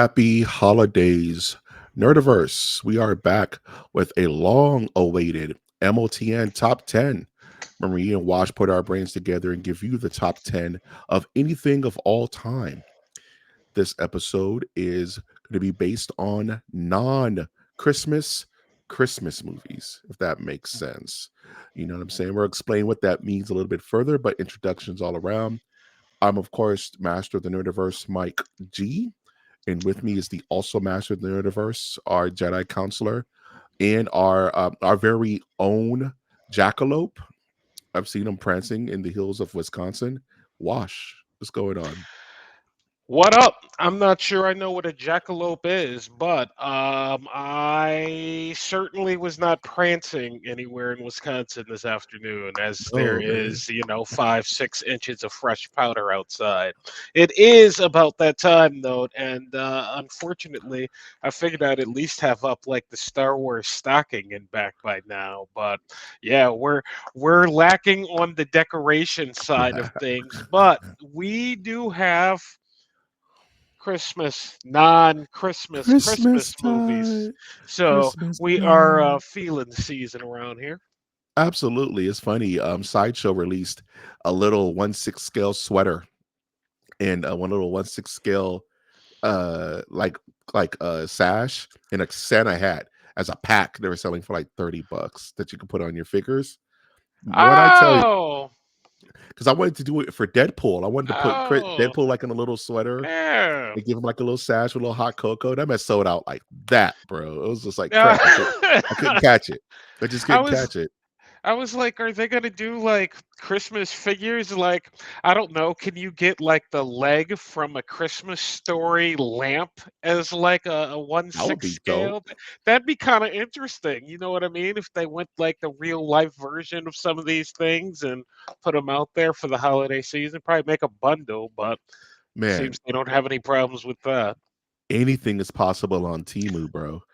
Happy holidays, Nerdiverse. We are back with a long awaited MOTN top 10. Marie and Wash put our brains together and give you the top 10 of anything of all time. This episode is going to be based on non Christmas movies, if that makes sense. You know what I'm saying? We'll explain what that means a little bit further, but introductions all around. I'm, of course, Master of the Nerdiverse, Mike G. And with me is the also Master of the Nerdiverse, our Jedi Counselor, and our very own Jackalope. I've seen him prancing in the hills of Wisconsin. Wash, what's going on? What up? I'm not sure I know what a jackalope is, but I certainly was not prancing anywhere in Wisconsin this afternoon, as there Oh man. is, 5, 6 inches of fresh powder outside. It is about that time, though, and unfortunately, I figured I'd at least have up like the Star Wars stocking in back by now. But yeah, we're lacking on the decoration side of things, but we do have Christmas Christmas movies. time. So Christmas we are time. feeling the season around here. Absolutely. It's funny. Sideshow released a little 1/6 scale sweater and one little 1/6 scale sash and a Santa hat as a pack they were selling for like $30 that you could put on your figures. When I tell you, Oh, because I wanted to do it for Deadpool. I wanted to put oh, Deadpool like in a little sweater yeah. and give him like a little sash with a little hot cocoa. That mess sold out like that, bro. It was just like Yeah. crack. I couldn't catch it. I just I couldn't was catch it. I was like, are they gonna do like Christmas figures? Like, I don't know. Can you get like the leg from a Christmas story lamp as like a one That would six be dope. scale? That'd be kind of interesting. You know what I mean? If they went like the real life version of some of these things and put them out there for the holiday season, probably make a bundle. But Man, seems they don't have any problems with that. anything is possible on Timu, bro.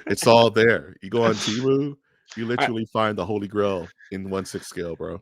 It's all there. You go on Timu, you I, literally find the holy grail in 1/6 scale, bro.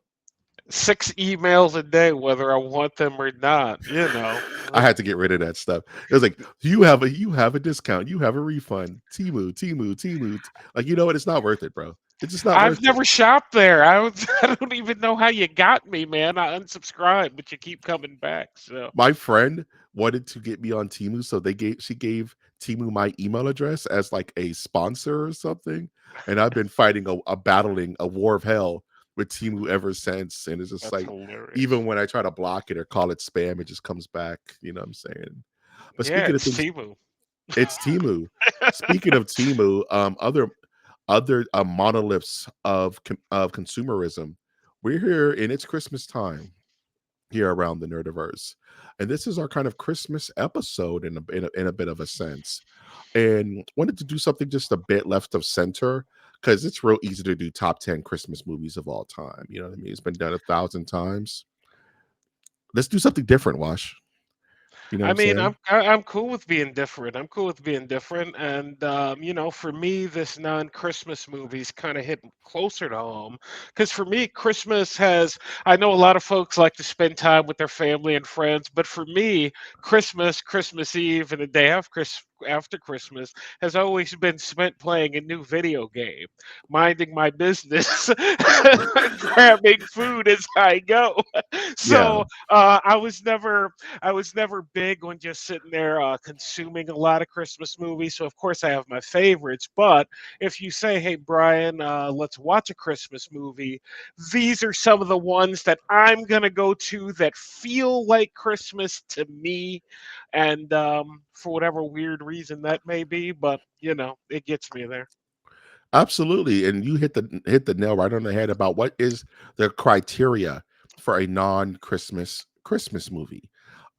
6 emails a day, whether I want them or not. I had to get rid of that stuff. It was like, you have a discount, you have a refund. Timu. Like, you know what? It's not worth it, bro. It's just not I've worth it. never shopped there. I don't even know how you got me, man. I unsubscribed, but you keep coming back. So My friend wanted to get me on Timu, so she gave Timu my email address as like a sponsor or something. And I've been fighting battling a war of hell with Timu ever since. And it's just that's like, even hilarious. when I try to block it or call it spam, it just comes back. You know what I'm saying? But Yeah, speaking of it's things, Timu. it's Timu. Speaking of Timu, other monoliths of consumerism. We're here and it's Christmas time here around the Nerdiverse, and this is our kind of Christmas episode in a bit of a sense. And wanted to do something just a bit left of center because it's real easy to do top 10 Christmas movies of all time. You know what I mean? It's been done 1,000 times. Let's do something different, Wash. You know what I I'm mean, saying? I'm cool with being different. I'm cool with being different, and for me, this non-Christmas movies kind of hit closer to home because for me, Christmas has. I know a lot of folks like to spend time with their family and friends, but for me, Christmas, Christmas Eve, and the day after Christmas has always been spent playing a new video game, minding my business, grabbing food as I go. Yeah, So I was never big on just sitting there consuming a lot of Christmas movies. So of course I have my favorites. But if you say, "Hey Brian, let's watch a Christmas movie," these are some of the ones that I'm gonna go to that feel like Christmas to me, and for whatever weird reason that may be, but it gets me there. absolutely. And you hit the nail right on the head about what is the criteria for a non-Christmas movie.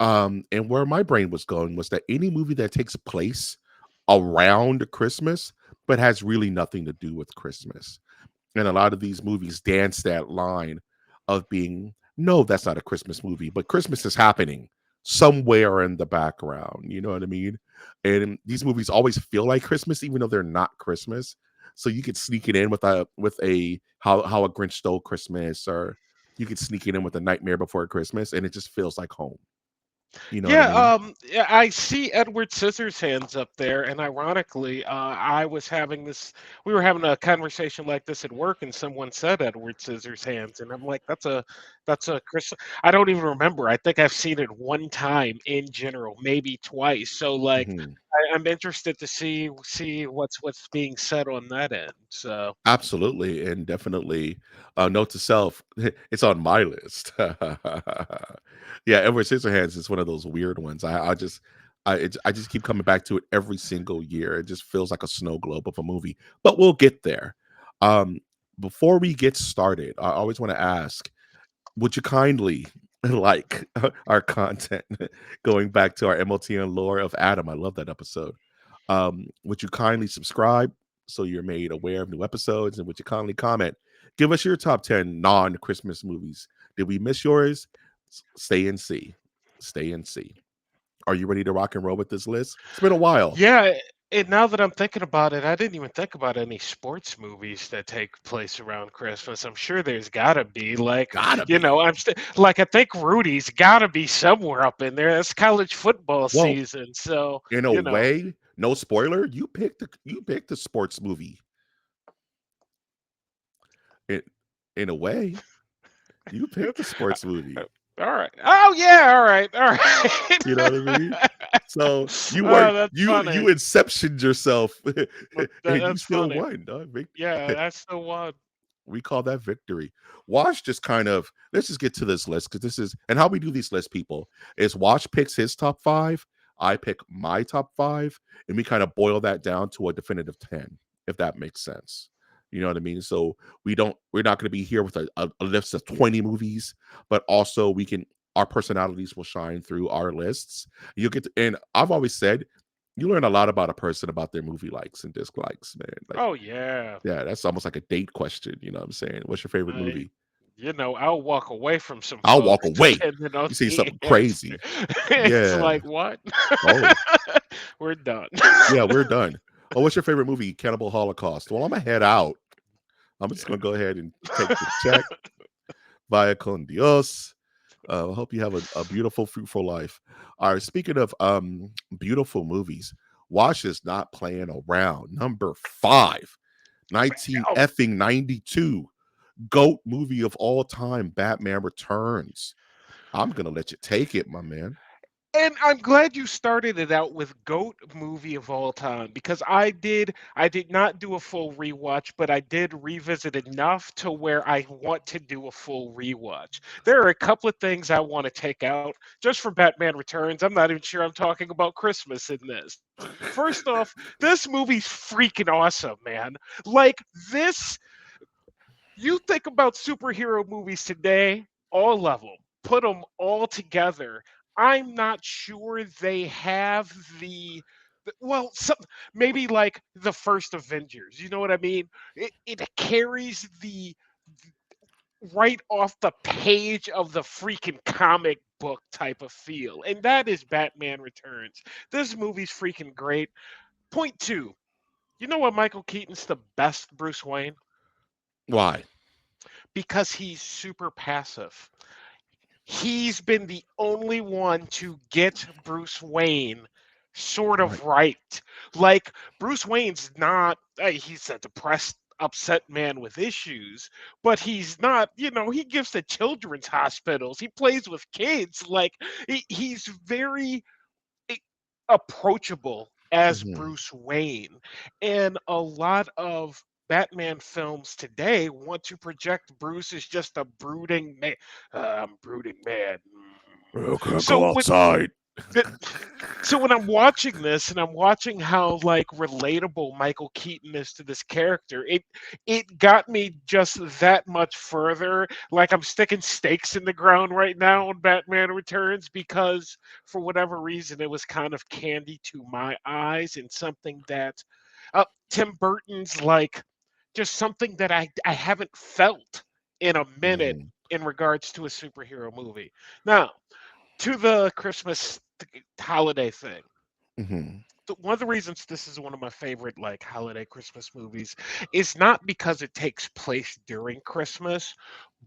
And where my brain was going was that any movie that takes place around Christmas but has really nothing to do with Christmas. And a lot of these movies dance that line of being, no, that's not a Christmas movie, but Christmas is happening somewhere in the background. You know what I mean? And these movies always feel like Christmas, even though they're not Christmas. So you could sneak it in with a how a Grinch Stole Christmas, or you could sneak it in with a Nightmare Before Christmas, and it just feels like home. You know what I Yeah, mean? yeah, I see Edward Scissorhands up there, and ironically, I was having this. We were having a conversation like this at work, and someone said Edward Scissorhands, and I'm like, that's a Chris. I don't even remember. I think I've seen it one time in general, maybe twice. So like, Mhm. I'm interested to see what's being said on that end. So Absolutely, and definitely, note to self, it's on my list. Yeah, Edward Scissorhands is one of those weird ones. I just keep coming back to it every single year. It just feels like a snow globe of a movie, but we'll get there. Um, Before we get started, I always wanna ask, would you kindly like our content going back to our MOTN lore of Adam? I love that episode. Would you kindly subscribe so you're made aware of new episodes? And would you kindly comment? Give us your top 10 non Christmas movies. Did we miss yours? Stay and see. Stay and see. Are you ready to rock and roll with this list? It's been a while. yeah, and now that I'm thinking about it, I didn't even think about any sports movies that take place around Christmas. I'm sure there's gotta be, like, Gotta be. like, I think Rudy's gotta be somewhere up in there. It's college football Well, season, so, in a you know. way, no spoiler, you picked the sports movie. In, in a way, you picked the sports movie. Alright. Oh, yeah, alright. You know what I mean? So you Oh, weren't that's you funny. inceptioned yourself and you That's still funny. won, dog. Yeah, that's the one. We call that victory. Wash just kind of let's just get to this list because this is and how we do these lists, people, is Wash picks his top five, I pick my top five, and we kind of boil that down to a definitive 10, if that makes sense. You know what I mean? So we're not going to be here with a list of 20 movies, but also we can our personalities will shine through our lists. You'll get to, and I've always said you learn a lot about a person about their movie likes and dislikes, man. Like Oh, yeah. yeah, that's almost like a date question, you know what I'm saying? What's your favorite I movie? I'll walk away from some I'll walk folks away. depending on You say the something answer. crazy. It's Yeah. like, "What?" Oh, We're done. yeah, we're done. Oh, what's your favorite movie? Cannibal Holocaust. Well, I'm gonna head out. I'm just gonna go ahead and take the check. Via con Dios. I hope you have a beautiful, fruitful life. All right, speaking of beautiful movies, Wash is not playing around. Number five, 19 Oh, effing 92. GOAT movie of all time, Batman Returns. I'm gonna let you take it, my man. and I'm glad you started it out with GOAT movie of all time because I did not do a full rewatch, but I did revisit enough to where I want to do a full rewatch. There are a couple of things I want to take out just for Batman Returns. I'm not even sure I'm talking about Christmas in this. First off, this movie's freaking awesome, man. Like this you think about superhero movies today, all of them, put them all together. I'm not sure they have well, maybe like the first Avengers. You know what I mean? It carries the right off the page of the freaking comic book type of feel, and that is Batman Returns. This movie's freaking great. Point two. You know what Michael Keaton's the best Bruce Wayne? Why? Because he's super passive. He's been the only one to get Bruce Wayne sort Right. of right. Like Bruce Wayne's not he's a depressed upset man with issues, but he's not, he gives to children's hospitals. He plays with kids. Like he's very a- approachable as Mhm. Bruce Wayne. And a lot of Batman films today want to project Bruce as just a brooding man. I'm brooding man. I can't So go when outside. the, so when I'm watching this and I'm watching how like relatable Michael Keaton is to this character, it got me just that much further. Like I'm sticking stakes in the ground right now on Batman Returns because for whatever reason it was kind of candy to my eyes and something that Tim Burton's like just something that I haven't felt in a minute Mhm. in regards to a superhero movie. Now, to the Christmas holiday thing. Mhm. One of the reasons this is one of my favorite like holiday Christmas movies is not because it takes place during Christmas,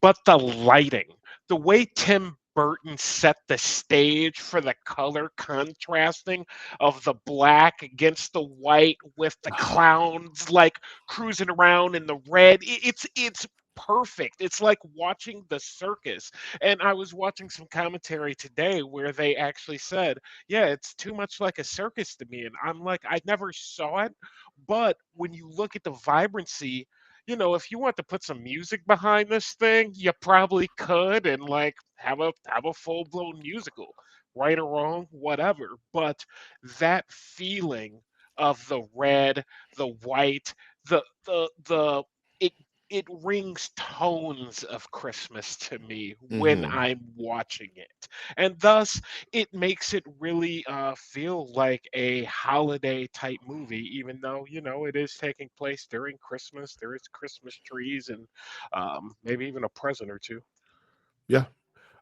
but the lighting, the way Tim Burton set the stage for the color contrasting of the black against the white with the clowns like cruising around in the red. It's perfect. It's like watching the circus. And I was watching some commentary today where they actually said, "Yeah, it's too much like a circus to me." And I'm like, I never saw it, but when you look at the vibrancy, if you want to put some music behind this thing, you probably could and like have a full blown musical, right or wrong, whatever. But that feeling of the red, the white, the it it rings tones of Christmas to me when Hmm. I'm watching it. And thus it makes it really feel like a holiday type movie, even though it is taking place during Christmas. There is Christmas trees and maybe even a present or two. Yeah,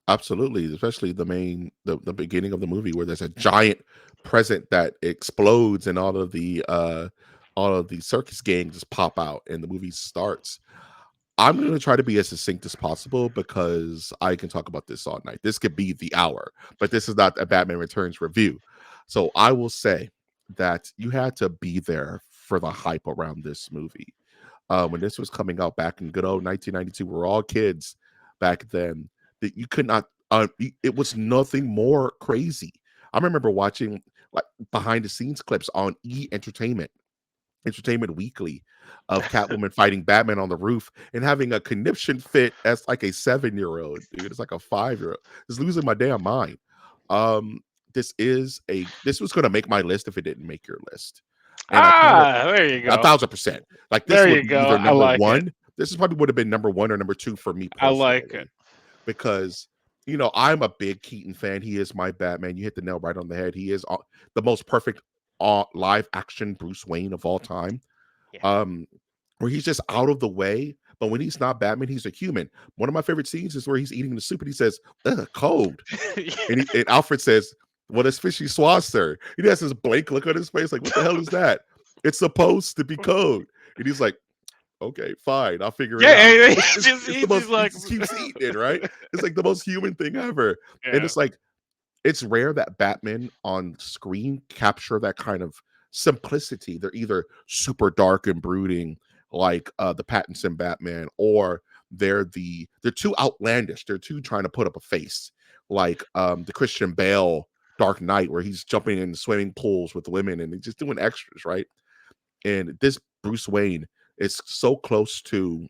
absolutely. Especially the beginning of the movie where there's a giant present that explodes and all of the circus gangs just pop out and the movie starts. I'm going to try to be as succinct as possible because I can talk about this all night. This could be the hour, but this is not a Batman Returns review. So I will say that you had to be there for the hype around this movie. When this was coming out back in good old 1992, we were all kids back then. That you could not. It was nothing more crazy. I remember watching like behind the scenes clips on Entertainment Weekly of Catwoman fighting Batman on the roof and having a conniption fit as like a 7-year-old, dude. It's like a 5-year-old. Just losing my damn mind. Um, this was gonna make my list if it didn't make your list. And I kind of There you a go. thousand percent. Like this There would you be go. either I number like it. one. This is probably would have been number one or number two for me I like it. personally because I'm a big Keaton fan. He is my Batman. You hit the nail right on the head. He is the most perfect live action Bruce Wayne of all time. Yeah. Um, where he's just out of the way, but when he's not Batman, he's a human. One of my favorite scenes is where he's eating the soup and he says, "Ugh, cold," and Alfred says, "Well, it's fishy swass, sir." He has this blank look on his face, like, "What the hell is that?" It's supposed to be cold, and he's like, "Okay, fine, I'll figure it out." Yeah, It's the he's just most. He like, just keeps eating it, right? It's like the most human thing ever, and yeah. it's like it's rare that Batman on screen capture that kind of simplicity. They're either super dark and brooding, like the Pattinson Batman, or they're too outlandish. They're too trying to put up a face, like the Christian Bale Dark Knight, where he's jumping in swimming pools with women and he's just doing extras, right? And this Bruce Wayne is so close to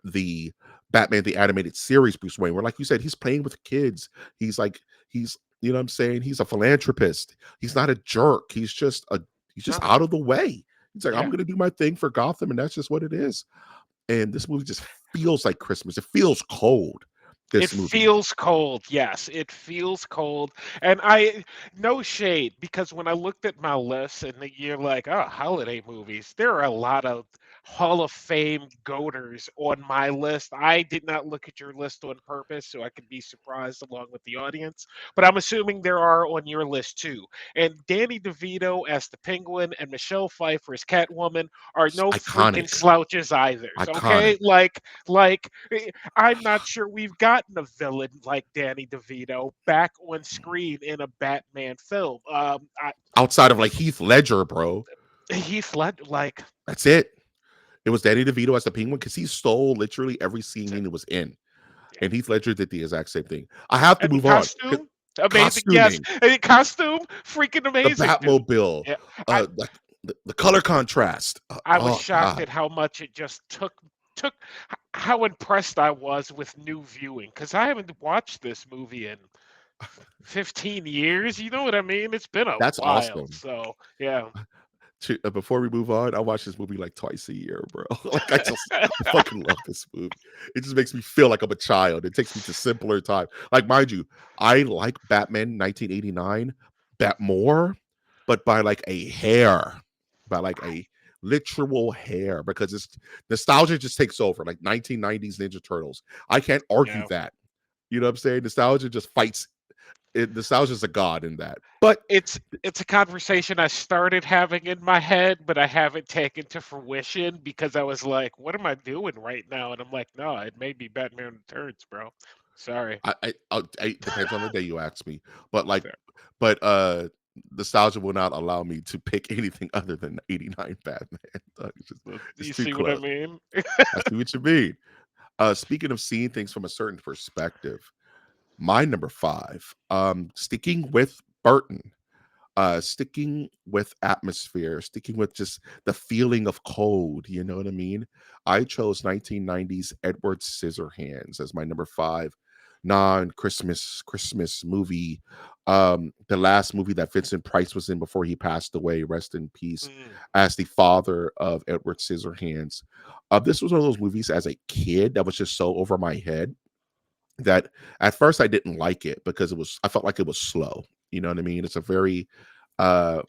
the Batman the animated series Bruce Wayne, where like you said, he's playing with kids. He's like he's what I'm saying? He's a philanthropist. He's not a jerk. He's just No. out of the way. He's like, I'm Yeah. gonna do my thing for Gotham, and that's just what it is. And this movie just feels like Christmas. It feels cold. It This movie. feels cold. Yes, it feels cold. And no shade, because when I looked at my list and you're like, oh, holiday movies, there are a lot of Hall of Fame goaters on my list. I did not look at your list on purpose, so I could be surprised along with the audience. But I'm assuming there are on your list too. And Danny DeVito as the Penguin and Michelle Pfeiffer as Catwoman are It's no freaking iconic. slouches either. Iconic. Okay, like I'm not sure we've gotten a villain like Danny DeVito back on screen in a Batman film. Outside of like Heath Ledger, bro. Heath Ledger, like, That's it. It was Danny DeVito as the Penguin because he stole literally every scene that's it. he was in. Yeah. And Heath Ledger did the exact same thing. I have to And the move on. costume, amazing. Yes, Costuming, and the costume, freaking the amazing, dude. Batmobile, Yeah, I like the color contrast. I was Oh shocked god, at how much it just took how impressed I was with new viewing because I haven't watched this movie in 15 years. You know what I mean? It's been a that's while. awesome. So yeah. Before we move on, I watch this movie like twice a year, bro. Like I fucking love this movie. It just makes me feel like I'm a child. It takes me to simpler time. Like mind you, I like Batman 1989 Bat more, but by like a hair, by like a literal hair, because it's nostalgia just takes over. Like 1990s Ninja Turtles. I can't argue Yeah. that. You know what I'm saying? Nostalgia just fights. Nostalgia's a god in that. But It's a conversation I started having in my head, but I haven't taken to fruition because I was like, "What am I doing right now?" And I'm like, "No, it may be Batman Returns, bro." Sorry. It depends on the day you ask me, but like, Sorry. but nostalgia will not allow me to pick anything other than '89 Batman. It's You too see what I close. mean? I see what you mean. Speaking of seeing things from a certain perspective, my number five, sticking with Burton, sticking with atmosphere, sticking with just the feeling of cold, you know what I mean? I chose 1990s Edward Scissorhands as my number five non-Christmas movie. The last movie that Vincent Price was in before he passed away, rest in peace, Mm, as the father of Edward Scissorhands. This was one of those movies as a kid that was just so over my head that at first I didn't like it because I felt like it was slow. You know what I mean? It's a very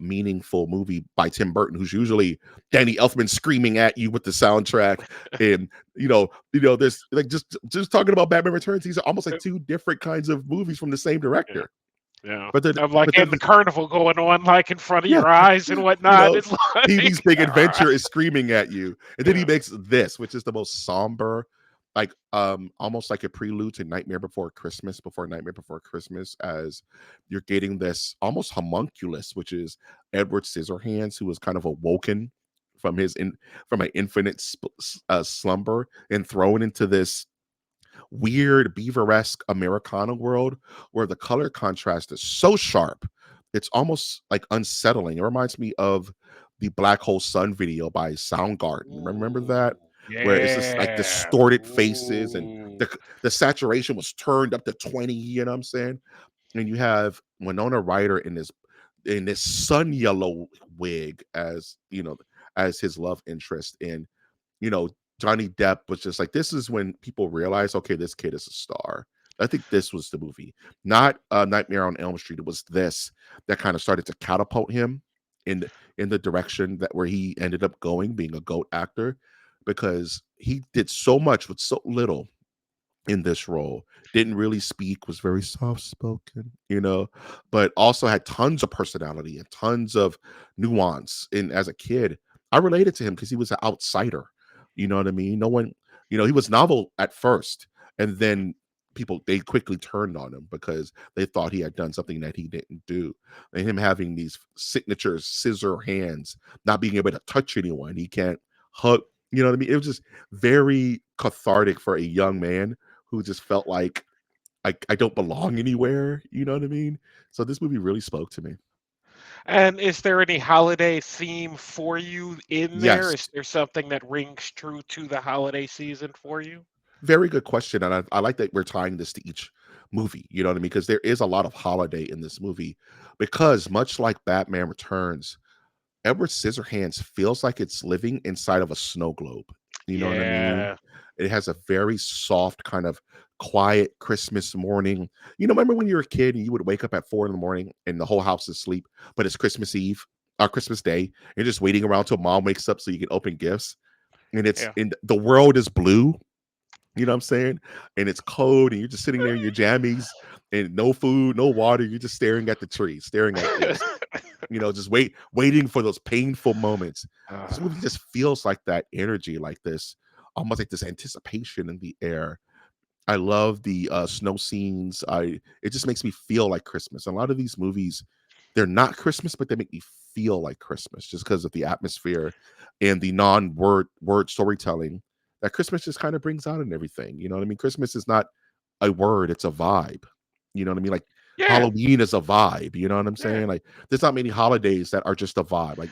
meaningful movie by Tim Burton, who's usually Danny Elfman screaming at you with the soundtrack. And there's like just talking about Batman Returns, these are almost like uh, two different kinds of movies from the same yeah, director. yeah. But then I'm like but in then the carnival going on, like in front of yeah, your eyes and you whatnot. know, It's Pee-wee's like, Big Adventure is screaming at you, and then he yeah. makes this, which is the most somber, like almost like a prelude to Nightmare Before Christmas, before Nightmare Before Christmas, as you're getting this almost homunculus, which is Edward Scissorhands, who was kind of awoken from from an infinite slumber and thrown into this weird beaver-esque Americana world where the color contrast is so sharp, it's almost like unsettling. It reminds me of the Black Hole Sun video by Soundgarden. Remember that? Ooh, Where it's just like yeah. distorted faces and Ooh. the saturation was turned up to 20, you know what I'm saying? And you have Winona Ryder in this sun yellow wig as as his love interest. And you know, Johnny Depp was just like, this is when people realize, okay, this kid is a star. I think this was the movie, not Nightmare on Elm Street. It was this that kind of started to catapult him in the direction that where he ended up going, being a GOAT actor, because he did so much with so little in this role. Didn't really speak, was very soft spoken, but also had tons of personality and tons of nuance. And as a kid, I related to him because he was an outsider. You know what I mean? No one, he was novel at first, and Mhm. then people they quickly turned on him because they thought he had done something that he didn't do. And him having these signature scissor hands, not being able to touch anyone, he can't hug. You know what I mean? It was just very cathartic for a young man who just felt like I don't belong anywhere. You know what I mean? So this movie really spoke to me. And is there any holiday theme for you in there? Yes, Is there something that rings true to the holiday season for you? very good question, and I like that we're tying this to each movie. You know what I mean? Because there is a lot of holiday in this movie, because much like Batman Returns, Edward Scissorhands feels like it's living inside of a snow globe. You know what I mean? Yeah. It has a very soft kind of quiet Christmas morning. Remember when you were a kid and you would wake up at 4 in the morning and the whole house is asleep, but it's Christmas Eve or Christmas Day. You're just waiting around till mom wakes up so you can open gifts. And Yeah. the world is blue, you know what I'm saying? And it's cold, and you're just sitting there in your jammies and no food, no water. You're just staring at the tree, staring at this, just waiting for those painful moments. This movie Ah, just feels like that energy, like this, almost like this anticipation in the air. I love the snow scenes. I It just makes me feel like Christmas. And a lot of these movies, they're not Christmas, but they make me feel like Christmas just because of the atmosphere and the non-word storytelling that Christmas just kind of brings out in everything. You know what I mean? Christmas is not a word, it's a vibe. You know what I mean? Like yeah. Halloween is a vibe. You know what I'm Yeah. saying? Like there's not many holidays that are just a vibe. Like,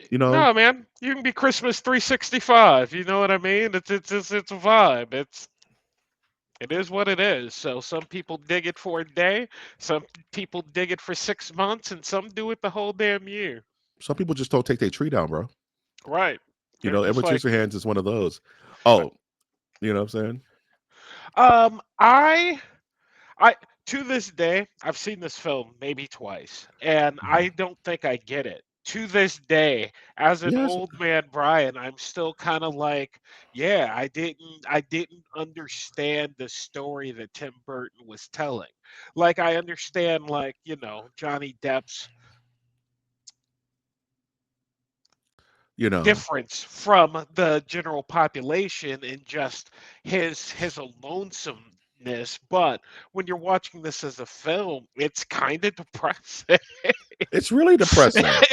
you know, No, man. You can be Christmas 365. You know what I mean? It's a vibe. It is what it is. So some people dig it for a day, some people dig it for 6 months, and some do it the whole damn year. some people just don't take their tree down, bro. Right. They're just Edward like, Scissorhands is one of those. uh, Oh, you know what I'm saying? um, I I to this day, I've seen this film maybe twice, and Mhm. I don't think I get it. To this day, as an Yes, old man Brian, I'm still kind of like, yeah, I didn't understand the story that Tim Burton was telling. Like I understand like, Johnny Depp's you know, difference from the general population and just his alonesomeness sweetness, but when you're watching this as a film, it's kind of depressing. It's really depressing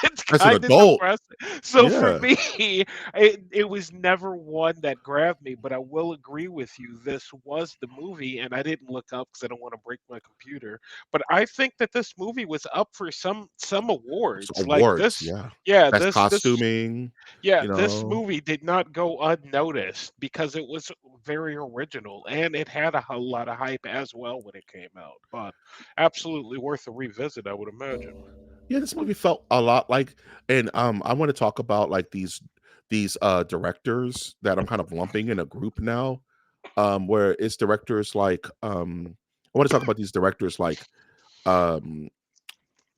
It's as an kind of adult. depressing. So for Yeah. me, it was never one that grabbed me, but I will agree with you. This was the movie, and I didn't look up because I don't want to break my computer. But I think that this movie was up for some awards. Like Awards, this, yeah. yeah, Best this costuming, yeah, you this know? movie did not go unnoticed because it was very original and it had a whole lot of hype as well when it came out. But absolutely worth a revisit, I would imagine. Yeah, this movie felt a lot like, and, I wanna talk about, like, these directors that I'm kind of lumping in a group now, where it's directors I wanna talk about these directors um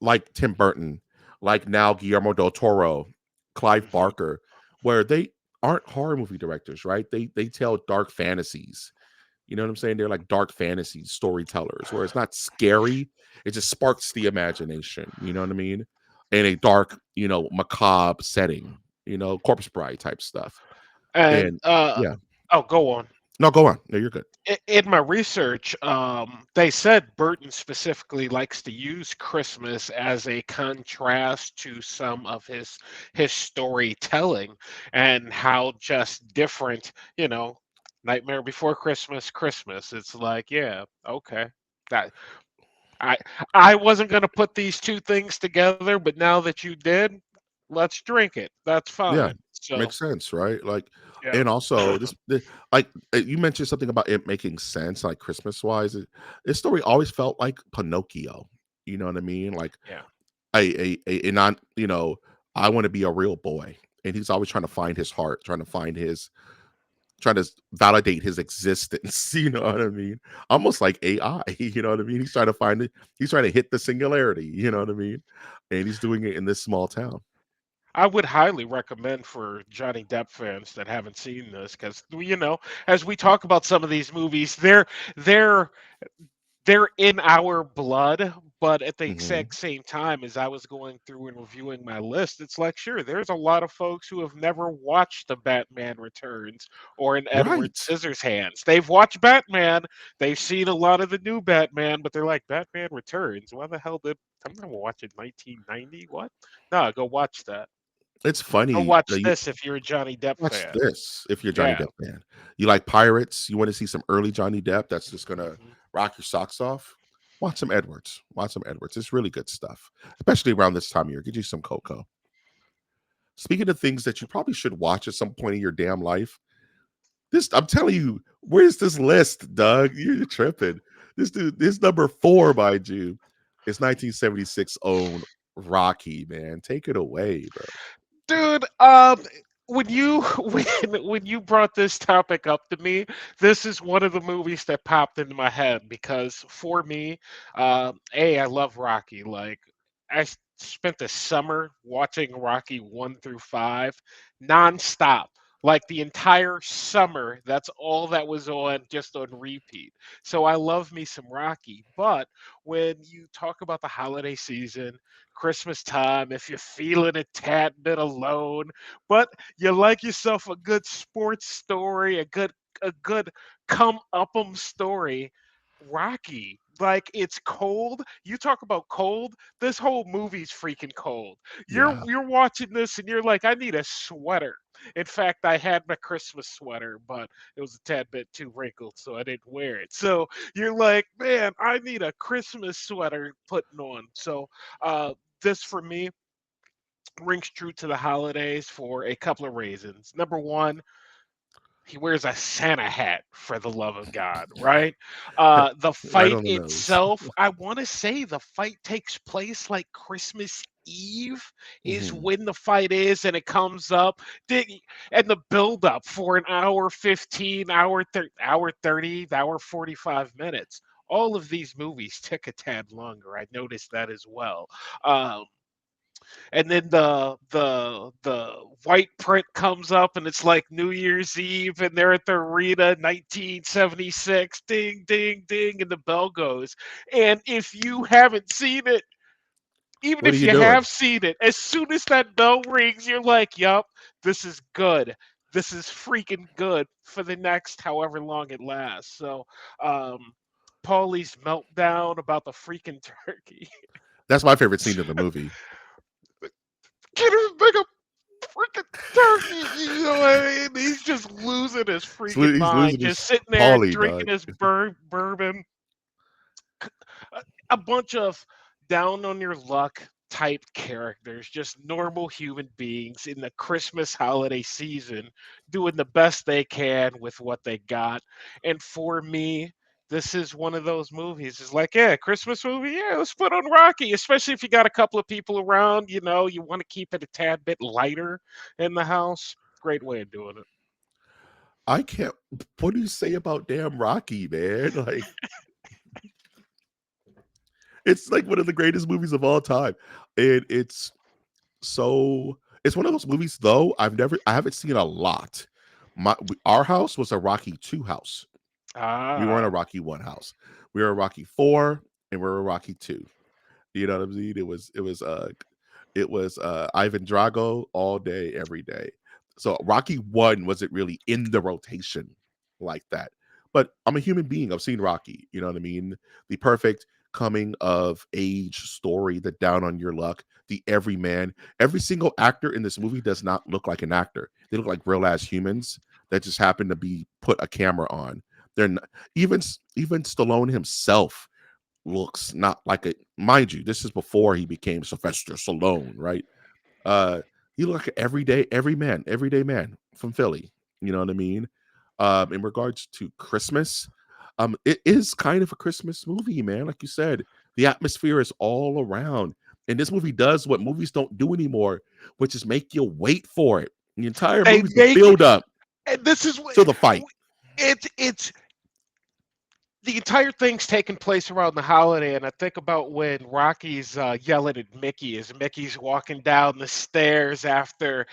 like Tim Burton, like now Guillermo del Toro, Clive Hmm. Barker, where they aren't horror movie directors, right? They tell dark fantasies. You know what I'm saying? They're like dark fantasy storytellers where it's not scary, it just sparks the imagination, you know what I mean? In a dark, macabre setting, corpse bride type stuff. And And yeah. oh, go on. No, go on. No, you're good. In my research, they said Burton specifically likes to use Christmas as a contrast to some of his storytelling and how just different, Nightmare Before Christmas, Christmas. It's like, yeah, okay. That I I wasn't gonna put these two things together, but now that you did, let's drink it. That's Yeah, fine. So makes sense, right? Like, yeah. and also you mentioned something about it making sense, like Christmas wise. This story always felt like Pinocchio. You know what I mean? Like Yeah. a non, I want to be a real boy, and he's always trying to find his heart, trying to validate his existence. You know what I mean? Almost like AI. You know what I mean? He's trying to find it. He's trying to hit the singularity. You know what I mean? And he's doing it in this small town. I would highly recommend for Johnny Depp fans that haven't seen this because as we talk about some of these movies, they're they're in our blood, but at the Hmm. exact same time as I was going through and reviewing my list, it's like sure, there's a lot of folks who have never watched the Batman Returns or an Edward Right. Scissorhands. They've watched Batman, they've seen a lot of the new Batman, but they're like Batman Returns. Why the hell did I'm gonna watch it 1990? What? No, go watch that. It's Go funny that watch you this if you're a Johnny Depp watch fan. this if you're a Johnny Yeah. Depp fan. You like pirates, you wanna see some early Johnny Depp that's just gonna Mhm. rock your socks off? Watch some Edwards. Watch some Edwards. It's really good stuff, especially around this time of year. Get you some Coco. Speaking of things that you probably should watch at some point in your damn life, this I'm telling you, where's this list, Doug? You're tripping. This number 4, mind you, is 1976 own Rocky, man. Take it away, bro. Dude, when you when you brought this topic up to me, this is one of the movies that popped into my head because for me, I love Rocky. Like spent the summer watching Rocky 1 through 5 nonstop. Like the entire summer, that's all that was on, just on repeat. So I love me some Rocky. But when you talk about the holiday season, Christmas time, if you're feeling a tad bit alone, but you like yourself a good sports story, a good come up 'em story. Rocky, like it's cold. You talk about cold. This whole movie's freaking cold. You're Yeah. you're watching this and you're like, I need a sweater. In fact, I had my Christmas sweater, but it was a tad bit too wrinkled, so I didn't wear it. So you're like, man, I need a Christmas sweater putting on. So this for me rings true to the holidays for a couple of reasons. Number one, he wears a Santa hat for the love of God, right? The Right fight on the nose. itself, I want to say the fight takes place like Christmas Eve is Mhm. when the fight is, and it comes up, and the build up for an hour 15, hour 30, hour 45 minutes. All of these movies took a tad longer. I noticed that as well. Um, and then the white print comes up and it's like New Year's Eve and they're at the arena 1976 ding ding ding and the bell goes and if you haven't seen it, even What are if you you doing? have seen it, as soon as that bell rings you're like, yup, this is good. this is freaking good for the next however long it lasts. So, um, Paulie's meltdown about the freaking turkey. That's my favorite scene in the movie. Get him make a freaking turkey. You know what I mean? He's just losing his freaking He's mind, losing just his sitting there Paulie, drinking dog. his bourbon. A bunch of down on your luck type characters, just normal human beings in the Christmas holiday season doing the best they can with what they got. And for me, this is one of those movies. It's like, yeah, Christmas movie, yeah, let's put on Rocky, especially if you got a couple of people around, you want to keep it a tad bit lighter in the house. Great way of doing it. I can't. What do you say about damn Rocky, man? Like, it's like one of the greatest movies of all time, and it's one of those movies though. I haven't seen a lot. Our house was a Rocky 2 house. We weren't a Ah, Rocky 1 house. We were a Rocky 4 and we were a Rocky 2. You know what I mean? It was Ivan Drago all day, every day. So Rocky 1 wasn't really in the rotation like that. But I'm a human being. I've seen Rocky. You know what I mean? The perfect coming of age story, the down on your luck, the everyman. Every single actor in this movie does not look like an actor. They look like real ass humans that just happen to be put a camera on. They're not, even Stallone himself looks not like a, mind you, this is before he became Sylvester Stallone, right? Uh, he looked like an everyday man from Philly. You know what I mean? In regards to Christmas, it is kind of a Christmas movie, man. Like you said, the atmosphere is all around, and this movie does what movies don't do anymore, which is make you wait for it. The entire they movie's a make build up and this is what to the fight. it's the entire thing's taking place around the holiday, and I think about when Rocky's yelling at Mickey as Mickey's walking down the stairs after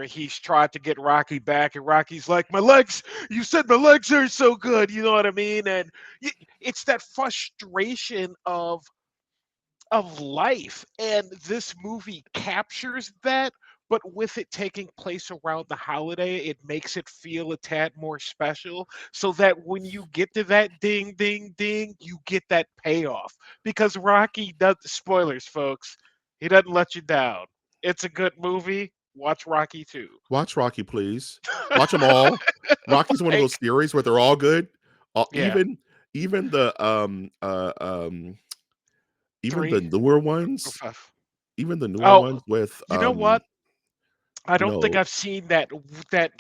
he's tried to get Rocky back, and Rocky's like, "My legs, you said my legs are so good," you know what I mean? And it's that frustration of life. And this movie captures that, but with it taking place around the holiday, it makes it feel a tad more special so that when you get to that ding, ding, ding, you get that payoff. Because Rocky does, spoilers, folks, he doesn't let you down. It's a good movie. Watch Rocky 2. Watch Rocky, please. Watch them all. Rocky's one of Like, those series where they're all good. Uh, yeah, even even the um uh um even the three newer or ones, five. even the newer Oh, ones with you know what? I you don't think know, I've seen that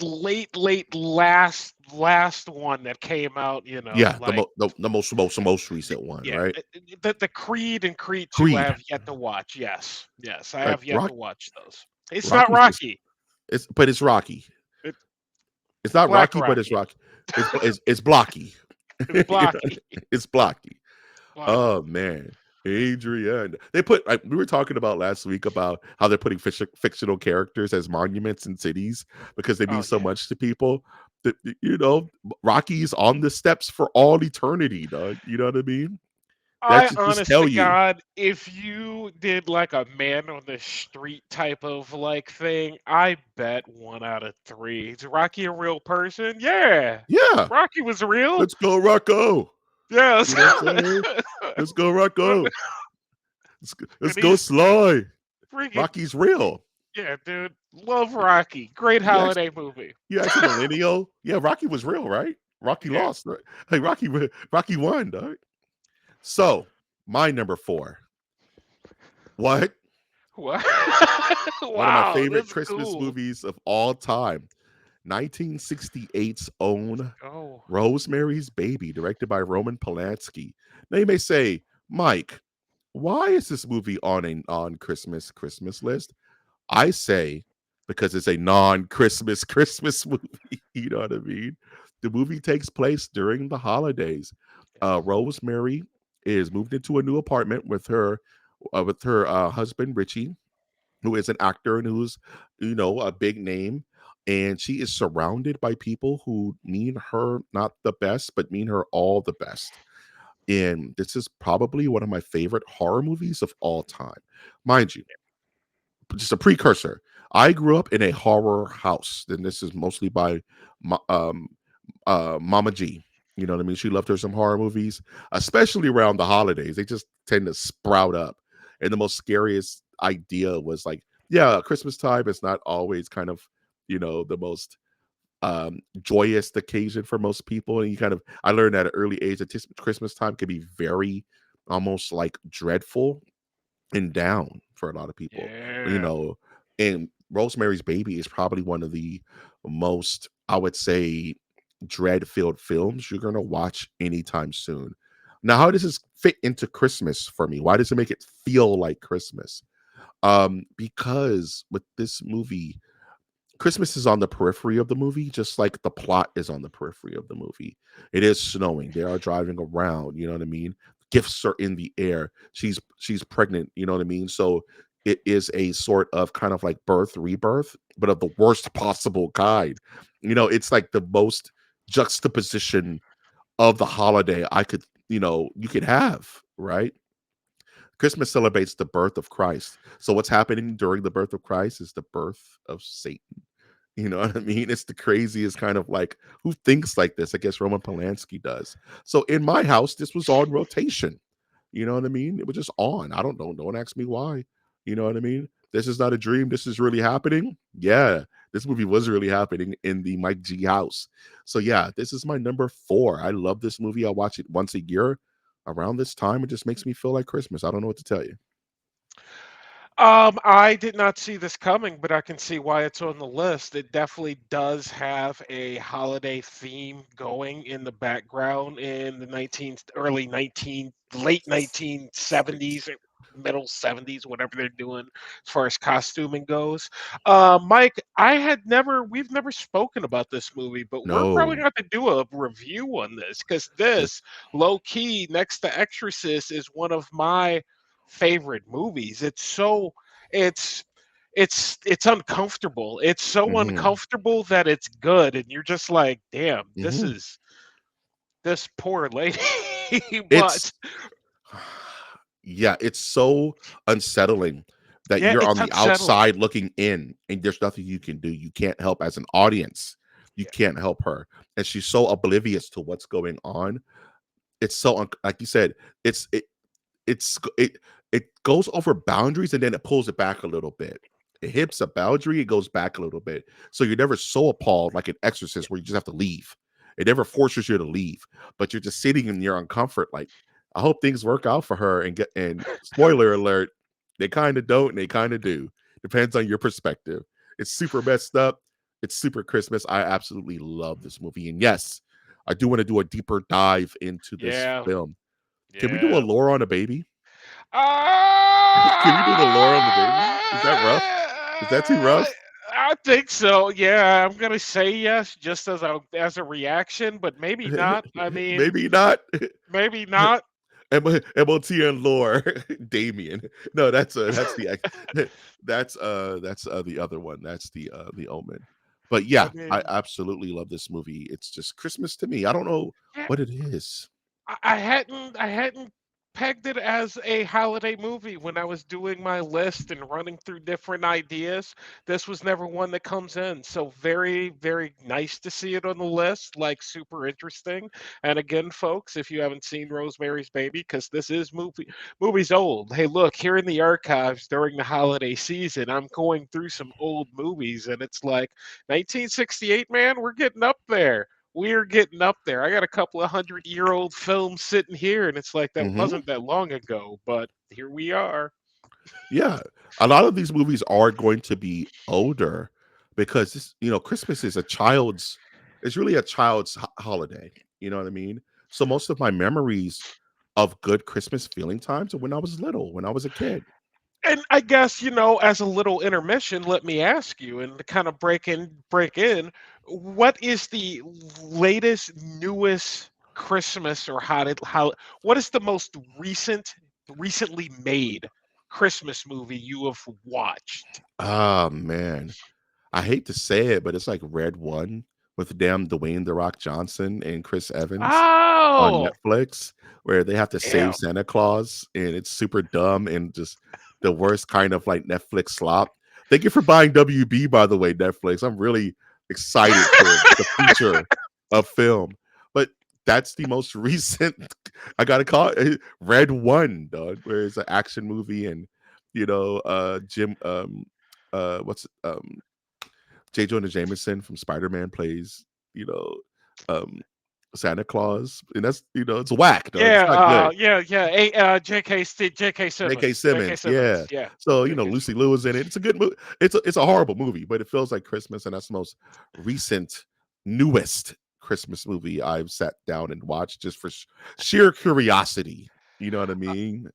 late last one that came out, yeah, like the most recent one, yeah, right? the Creed and Creed 2 I Creed. have yet to watch. Yes. Yes, I Like have yet to watch those. It's not Rocky's just Rocky. it's Rocky. It, It's the not Black Rocky, but it's Rocky. Rocky. It's blocky. It's You know, blocky. it's blocky. Blocky. Oh man, Adrian. They put like we were talking about last week about how they're putting fictional characters as monuments in cities because they mean Oh so yeah. much to people. That Rocky's on the steps for all eternity, dog. You know what I mean? That I should just honest tell to you. God, if you did like a man on the street type of like thing, I bet 1 out of 3. Is Rocky a real person? Yeah. Yeah, Rocky was real. let's go, Rocco. Yes. You know what I'm saying? Let's go, Rocco. Let's And go, he's Sly. freaking Rocky's real. yeah, dude. Love Rocky. Great You ask, holiday movie. you ask a millennial. Yeah, Rocky was real, right? Rocky Yeah. lost. Right? Like Rocky won, dog. So, my number 4. What? What? One of my Wow, favorite that's Christmas cool. movies of all time. Eight's Let's own go. Rosemary's Baby, directed by Roman Polanski. Now you may say, Mike, why is this movie on a Christmas list? I say because it's a non-Christmas Christmas movie. You know what I mean? The movie takes place during the holidays. Yes. Rosemary is moved into a new apartment with her husband Richie, who is an actor and who's a big name. And she is surrounded by people who mean her not the best, but mean her all the best. And this is probably one of my favorite horror movies of all time. Mind you, just a precursor. I grew up in a horror house, and this is mostly by Ma Mama G. You know what I mean? She loved her some horror movies, especially around the holidays. They just tend to sprout up. And the most scariest idea was like, yeah, Christmas time is not always kind of, the most joyous occasion for most people. And I learned at an early age that Christmas time can be very almost like dreadful and down for a lot of people, you Yeah. know. And Rosemary's Baby is probably one of the most, I would say, dread-filled films you're gonna watch anytime soon. Now, how does this fit into Christmas for me? Why does it make it feel like Christmas? Because with this movie, Christmas is on the periphery of the movie, just like the plot is on the periphery of the movie. It is snowing. They are driving around. You know what I mean? Gifts are in the air. She's pregnant. You know what I mean? So it is a sort of kind of like birth, rebirth, but of the worst possible kind. It's like the most juxtaposition of the holiday you could have, right? Christmas celebrates the birth of Christ. So what's happening during the birth of Christ is the birth of Satan. You know what I mean? It's the craziest kind of like, who thinks like this? I guess Roman Polanski does. So in my house, this was on rotation. You know what I mean? It was just on. I don't know. Don't ask me why. You know what I mean? This is not a dream. This is really happening. Yeah, this movie was really happening in the Mike G house. So yeah, this is my number 4. I love this movie. I watch it once a year around this time. It just makes me feel like Christmas. I don't know what to tell you. I did not see this coming, but I can see why it's on the list. It definitely does have a holiday theme going in the background in the late 1970s, middle 70s, whatever they're doing as far as costuming goes. Mike, we've never spoken about this movie, but we're probably No. going to have to do a review on this because Yeah. this, low key, next to Exorcist, is one of my favorite movies. It's it's uncomfortable. It's so Hmm. uncomfortable that it's good, and you're just like, damn, this Hmm. is this poor lady. But It's yeah, it's so unsettling that yeah, you're it's on the unsettling. outside looking in and there's nothing you can do. You can't help as an audience. You Yeah, can't help her. And she's so oblivious to what's going on. It's so like you said, it's it it's it it goes over boundaries and then it pulls it back a little bit. It hits a boundary, it goes back a little bit. So you're never so appalled like an exorcist where you just have to leave. It never forces you to leave, but you're just sitting in your uncomfort. Like, I hope things work out for her and spoiler alert, they kind of don't and they kind of do. Depends on your perspective. It's super messed up. It's super Christmas. I absolutely love this movie. And yes, I do want to do a deeper dive into this yeah, film. Can we do a yeah. lore on a baby? Can we do the lore on the baby? Is that rough? Is that too Ah, rough? I think so. Yeah, I'm gonna say yes, just as a reaction, but maybe not. I mean, Maybe not. maybe not. MOTN lore, Damien. No, that's the that's the other one. That's the Omen. But I yeah, I mean, absolutely love this movie. It's just Christmas to me. I don't know yeah, what it is. I hadn't pegged it as a holiday movie when I was doing my list and running through different ideas. This was never one that comes in. So very, very nice to see it on the list, like super interesting. And again, folks, if you haven't seen Rosemary's Baby, because this is movie's old. Hey, look, here in the archives during the holiday season, I'm going through some old movies and it's like 1968, man, we're getting up there. We're getting up there. I got a couple of 100-year-old films sitting here, and it's like that Hmm. wasn't that long ago, but here we are. Yeah, a lot of these movies are going to be older because Christmas is it's really a child's holiday. You know what I mean? So most of my memories of good Christmas feeling times are when I was little, when I was a kid. And I guess, as a little intermission, let me ask you and to kind of break in, what is the latest, newest Christmas or what is the most recently made Christmas movie you have watched? Oh man, I hate to say it, but it's like Red One with damn Dwayne the Rock Johnson and Chris Evans on Oh, Netflix, where they have to save damn. Santa Claus, and it's super dumb and just the worst kind of like Netflix slop. Thank you for buying WB, by the way, Netflix. I'm really excited for the future of film. But that's the most recent. I gotta call it Red One, dog, where it's an action movie, and Jim, what's J. Jonah Jameson from Spider Man plays, you know, um, Santa Claus, and that's it's whack, dog. It's Yeah, not good. J.K. J.K. Simmons, J.K. Simmons, Simmons, yeah. yeah, So J.K. Lucy Simmons. Liu is in it. It's a good movie. It's a horrible movie, but it feels like Christmas, and that's the most recent, newest Christmas movie I've sat down and watched just for sheer curiosity. You know what I mean?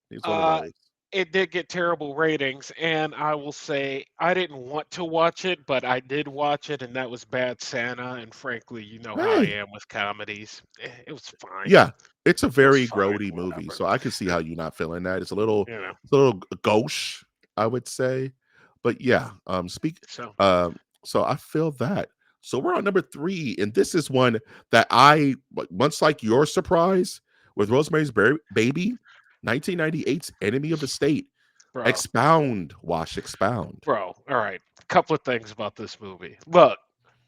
It's one of Uh, those. it did get terrible ratings, and I will say I didn't want to watch it, but I did watch it, and that was Bad Santa. And frankly, you know how I Hey, am with comedies. It was fine. yeah, it's a It was very fine, grody movie, whatever. so I can see how you're not feeling that. You know. It's a little gauche, I would say, but yeah. So, So I feel that. So we're on number 3, and this is one that I much like your surprise with Rosemary's Baby, 1998's Enemy of the State. bro, Expound, Wash, expound. all right. A couple of things about this movie. Look,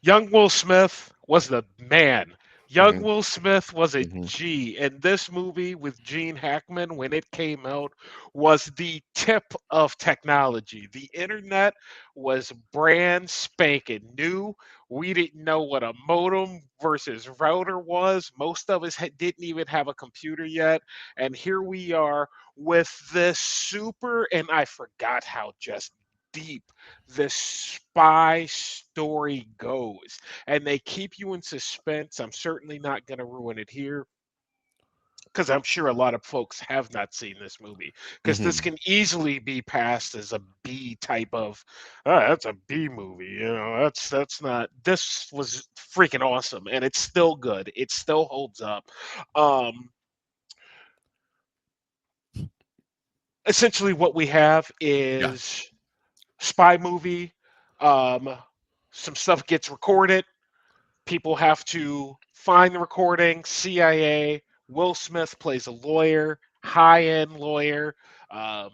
young Will Smith was the man. Young Hmm. Will Smith was a Hmm. G, and this movie with Gene Hackman, when it came out, was the tip of technology. The internet was brand spanking new. We didn't know what a modem versus router was. Most of us didn't even have a computer yet, and here we are with this super, and I forgot how just deep this spy story goes, and they keep you in suspense. I'm certainly not going to ruin it here because I'm sure a lot of folks have not seen this movie, because this Hmm. can easily be passed as a B type of, oh, that's a B movie. That's not. This was freaking awesome, and it's still good. It still holds up. Um, Essentially, what we have Yeah. is spy movie. Um, some stuff gets recorded. People have to find the recording. CIA. Will Smith plays a lawyer, high-end lawyer, um,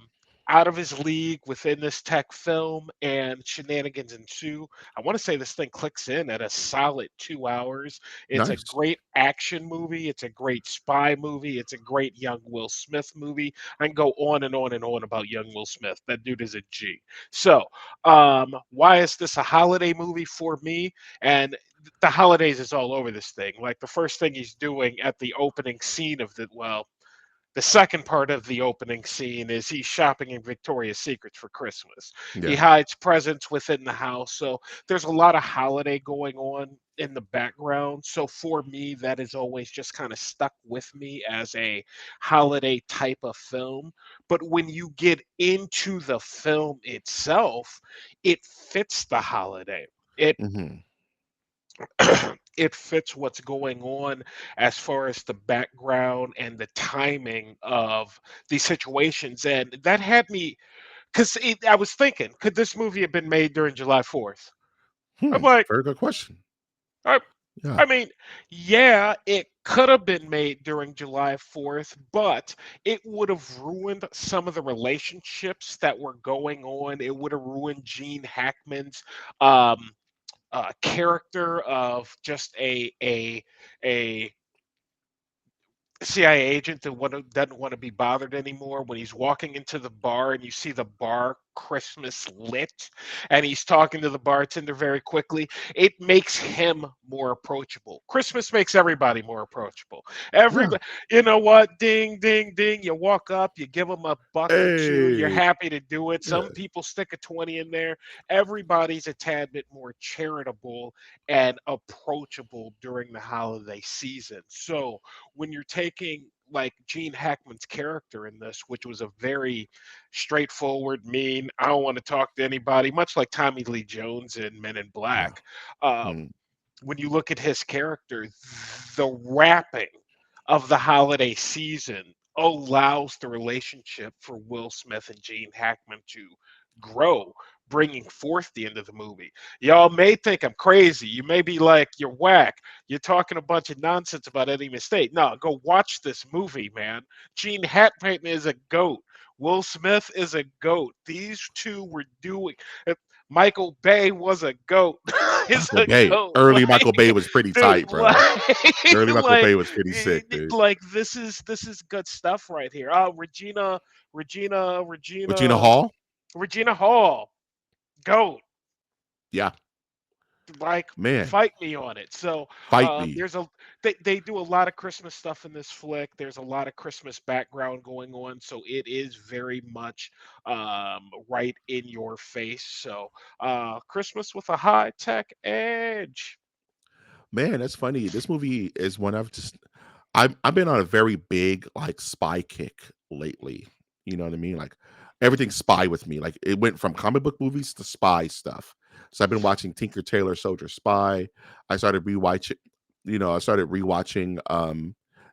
out of his league within this tech film, and shenanigans ensue. I want to say this thing clicks in at a solid 2 hours. It's a Nice. great action movie. It's a great spy movie. It's a great young Will Smith movie. I can go on and on and on about young Will Smith. That dude is a G. So, why is this a holiday movie for me? And the holidays is all over this thing. Like the first thing he's doing at the opening scene of the second part of the opening scene is he's shopping in Victoria's Secrets for Christmas. He Yeah. hides presents within the house. So there's a lot of holiday going on in the background. So for me, that has always just kind of stuck with me as a holiday type of film. But when you get into the film itself, it fits the holiday. Hmm. It fits what's going on as far as the background and the timing of these situations. And that had me, because I was thinking, could this movie have been made during July 4th? I'm like, Very good question. I, Yeah. I mean, yeah, it could have been made during July 4th, but it would have ruined some of the relationships that were going on. It would have ruined Gene Hackman's um, character of just a CIA agent that doesn't want to be bothered anymore. When he's walking into the bar and you see the bar Christmas lit and he's talking to the bartender very quickly, it makes him more approachable. Christmas makes everybody more approachable. Yeah. Everybody, you know what? Ding, ding, ding. You walk up, you give them a buck or two, you're Hey. happy to do it. Yeah. Some people stick a 20 in there. Everybody's a tad bit more charitable and approachable during the holiday season. So, when you're taking like Gene Hackman's character in this, which was a very straightforward, mean, I don't want to talk to anybody, much like Tommy Lee Jones in Men in Yeah. Black. Um, Mm. when you look at his character, the wrapping of the holiday season allows the relationship for Will Smith and Gene Hackman to grow, bringing forth the end of the movie. Y'all may think I'm crazy. You may be like, you're whack. You're talking a bunch of nonsense about any mistake. No, go watch this movie, man. Gene Hackman is a goat. Will Smith is a goat. These two were doing. uh, Michael Bay was a goat. Is Michael a Bay. goat. Early Like, Michael Bay was pretty dude, tight, bro. Early Michael like, Bay was pretty sick, dude. like this is good stuff right here. Regina, Regina Regina, Hall? Regina Hall, goat. Yeah. Like, Man, fight me on it. So fight me. there's a they do a lot of Christmas stuff in this flick. There's a lot of Christmas background going on, so it is very much right in your face. So Christmas with a high tech edge. Man, that's funny. This movie is one I've been on a very big like spy kick lately. You know what I mean? Like everything spy with me. Like it went from comic book movies to spy stuff. So I've been watching Tinker Tailor Soldier Spy. I started rewatching, I started rewatching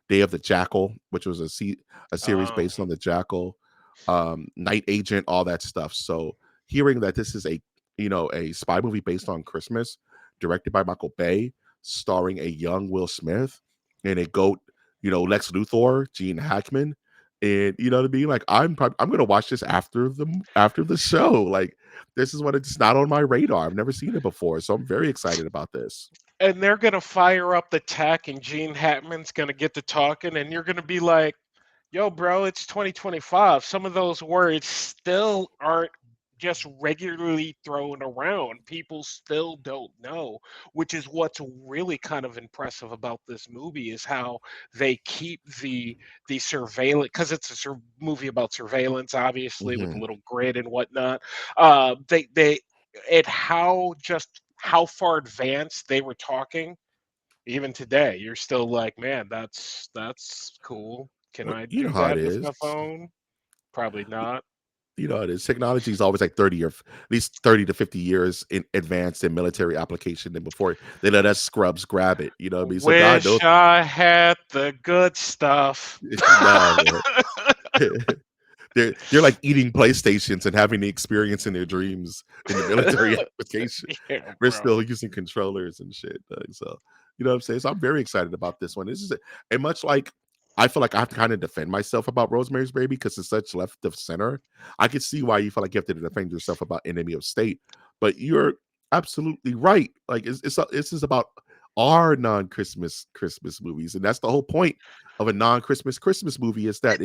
Day of the Jackal, which was a series Um, based on the Jackal, Night Agent, all that stuff. So hearing that this is a spy movie based on Christmas, directed by Michael Bay, starring a young Will Smith and a goat, Lex Luthor, Gene Hackman, and you know what I mean. Like I'm gonna watch this after the show. Like this is what it's not on my radar. I've never seen it before, so I'm very excited about this. and they're gonna fire up the tech, and Gene Hackman's gonna get to talking, and you're gonna be like, yo, bro, it's 2025. Some of those words still aren't just regularly thrown around. People still don't know, which is what's really kind of impressive about this movie is how they keep the surveillance, because it's a movie about surveillance, obviously, with a Hmm. little grid and whatnot. They and how far advanced they were talking even today. You're still like, man, that's cool. Can Well, I you know do how it that with is. my phone? Probably not. You know how it is. Technology is always like 30 or at least 30 to 50 years in advanced in military application than before they let us scrubs grab it. You know what I mean? So God knows. Wish I had the good stuff. Nah, man. They're like eating PlayStations and having the experience in their dreams in the military application. Yeah, We're bro. still using controllers and shit. So you know what I'm saying? So I'm very excited about this one. This is a much like I feel like I have to kind of defend myself about Rosemary's Baby because it's such left of center. I could see why you feel like you have to defend yourself about Enemy of State, but you're absolutely right. Like this is about our non-Christmas movies, and that's the whole point of a non-Christmas movie is that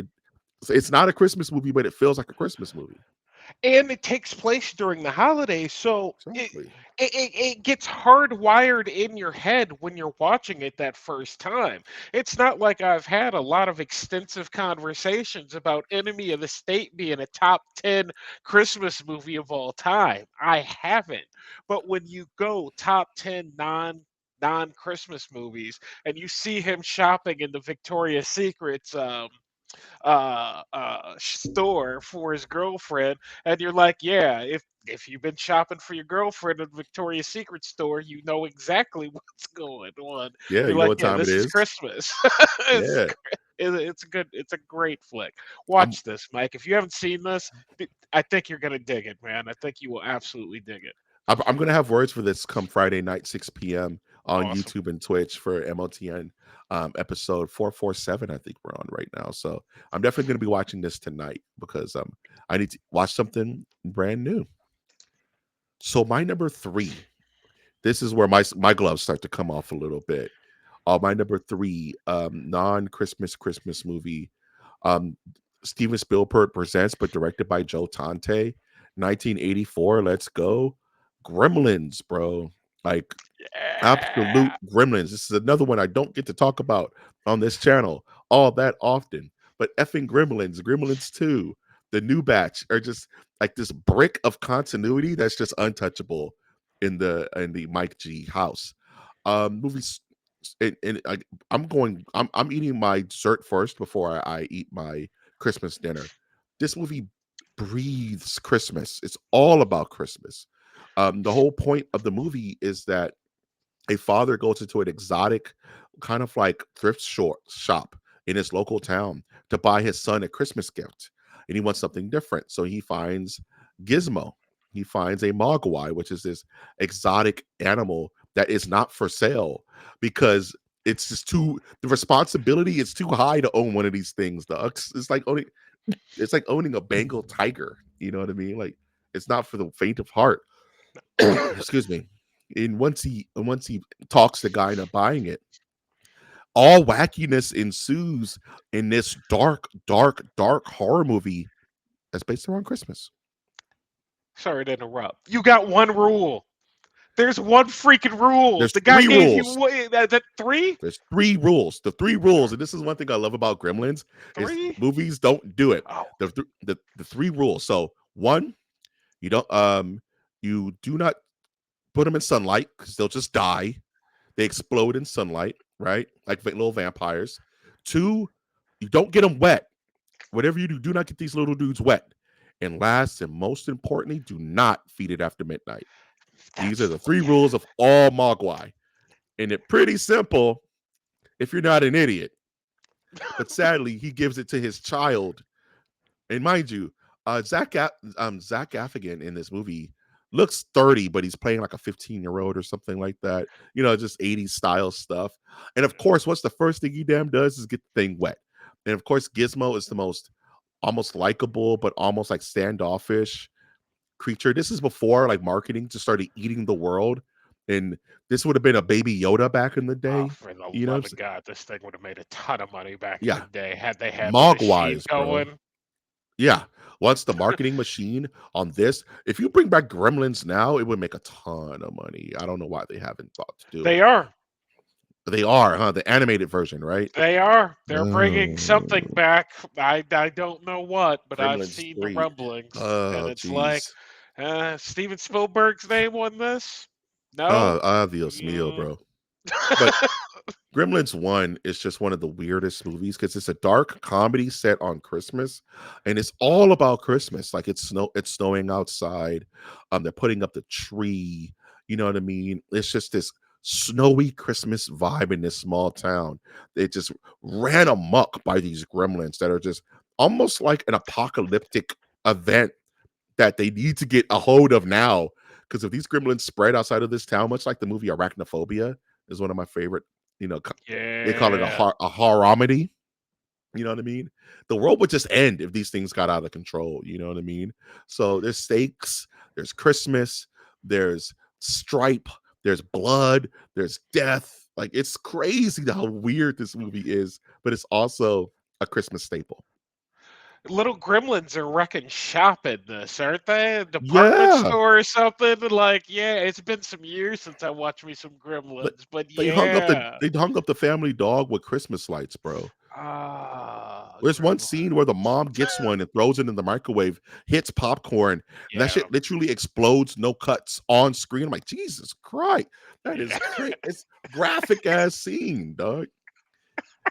it's not a Christmas movie, but it feels like a Christmas movie. And it takes place during the holidays, so Exactly. it gets hardwired in your head when you're watching it that first time. It's not like I've had a lot of extensive conversations about Enemy of the State being a top 10 Christmas movie of all time. I haven't. But when you go top 10 non Christmas movies and you see him shopping in the Victoria's Secrets store for his girlfriend, and you're like, yeah, if you've been shopping for your girlfriend at Victoria's Secret store, you know exactly what's going on. Yeah, You're you know like, what yeah, time it this is is. Christmas. Yeah, It's a good, it's a great flick. I'm Watch this, Mike. If you haven't seen this, I think you're gonna dig it, man. I think you will absolutely dig it. I'm gonna have words for this come Friday night, 6 p.m. on Awesome. YouTube and Twitch for MOTN episode 447. I think we're on right now. So I'm definitely gonna be watching this tonight because I need to watch something brand new. So my number three, this is where my gloves start to come off a little bit. My number three, non-Christmas movie, um, Steven Spielberg presents, but directed by Joe Tante, 1984. Let's go, Gremlins, bro. Like absolute Yeah. gremlins. This is another one I don't get to talk about on this channel all that often. But effing gremlins, Gremlins 2, the new batch are just like this brick of continuity that's just untouchable in the Mike G house. Movies and I'm eating my dessert first before I eat my Christmas dinner. This movie breathes Christmas. It's all about Christmas. The whole point of the movie is that a father goes into an exotic kind of like shop in his local town to buy his son a Christmas gift. And he wants something different. So he finds Gizmo. He finds a Mogwai, which is this exotic animal that is not for sale because the responsibility is too high to own one of these things. It's like only It's like owning a Bengal tiger. You know what I mean? Like it's not for the faint of heart. Excuse me. And once he talks the guy into buying it, all wackiness ensues in this dark, dark, dark horror movie that's based around Christmas. Sorry to interrupt. You got one rule. There's one freaking rule. There's The guy three gave you rules. what? That three? There's three rules. The three rules, and this is one thing I love about Gremlins, is Three? movies don't do it. Oh, The three rules. So one, you don't you do not put them in sunlight because they'll just die. They explode in sunlight, right? Like little vampires. Two, you don't get them wet. Whatever you do, do not get these little dudes wet. And last and most importantly, do not feed it after midnight. These are that's the three rules of all Mogwai. And it's pretty simple if you're not an idiot. But sadly, he gives it to his child. And mind you, Zach Gaffigan in this movie looks 30, but he's playing like a 15-year-old or something like that. Just 80s style stuff. And of course, what's the first thing he damn does is get the thing wet. And of course, Gizmo is the most almost likable, but almost like standoffish creature. This is before like marketing just started eating the world. And this would have been a baby Yoda back in the oh, day. for the You know, love of God, this thing would have made a ton of money back in the yeah, day had they had the machine Mogwais, bro. going. Yeah. Once the marketing machine on this, if you bring back Gremlins now, it would make a ton of money. I don't know why they haven't thought to do They it. are. They are, huh? The animated version, right? They are. They're bringing something Oh, back. I don't know what, but I've Gremlins seen the 3. rumblings, and Oh, it's like jeez. Steven Spielberg's name on this. No. Dios mio, Mm. bro. But Gremlins 1 is just one of the weirdest movies because it's a dark comedy set on Christmas and it's all about Christmas. Like it's snowing outside. They're putting up the tree. You know what I mean? It's just this snowy Christmas vibe in this small town. They just ran amok by these gremlins that are just almost like an apocalyptic event that they need to get a hold of now. Because if these gremlins spread outside of this town, much like the movie Arachnophobia is one of my favorite, you know, they call it Yeah. a horroromedy. You know what I mean? The world would just end if these things got out of control. You know what I mean? So there's stakes, there's Christmas, there's stripe, there's blood, there's death. Like it's crazy how weird this movie is, but it's also a Christmas staple. Little gremlins are wrecking shop in this, aren't they? A department Yeah. store or something. Like, yeah, it's been some years since I watched me some But gremlins, but they hung up the yeah. they hung up the family dog with Christmas lights, bro. Ah, There's one scene where the gremlins. mom gets one and throws it in the microwave, hits popcorn, and that Yeah. shit literally explodes, no cuts on screen. I'm like, Jesus Christ, that is Yeah. great. It's graphic ass scene, dog.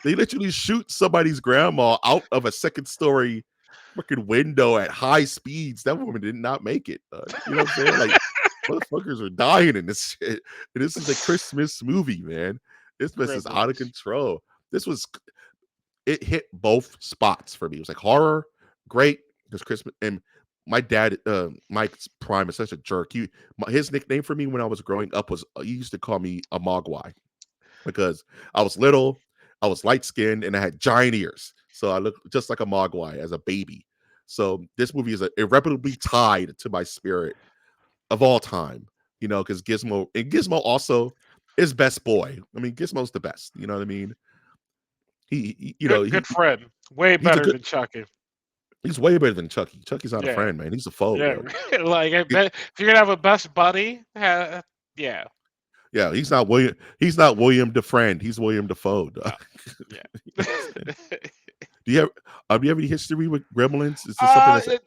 They literally shoot somebody's grandma out of a second story freaking window at high speeds. That woman did not make it. You know what I'm saying? Like, motherfuckers are dying in this shit. And this is a Christmas movie, man. This mess is out of Gremlins. control. This was it hit both spots for me. It was like horror, great, because Christmas and my dad, Mike Prime, is such a jerk. His nickname for me when I was growing up was he used to call me a Mogwai because I was little, I was light skinned, and I had giant ears. So I looked just like a Mogwai as a baby. So this movie is irreparably tied to my spirit of all time, because Gizmo also is best boy. I mean, Gizmo's the best. You know what I mean? He you know, Good friend. Way he's a better good than Chucky. he's way better than Chucky. Chucky's not a Yeah. friend, man. He's a foe, Yeah. dog. Like I He- bet if you're gonna have a best buddy, yeah. yeah, he's not William DeFriend. He's William Defoe, dog. Uh, yeah. You know what I'm saying? Do you have any history with Gremlins? Is this something uh that's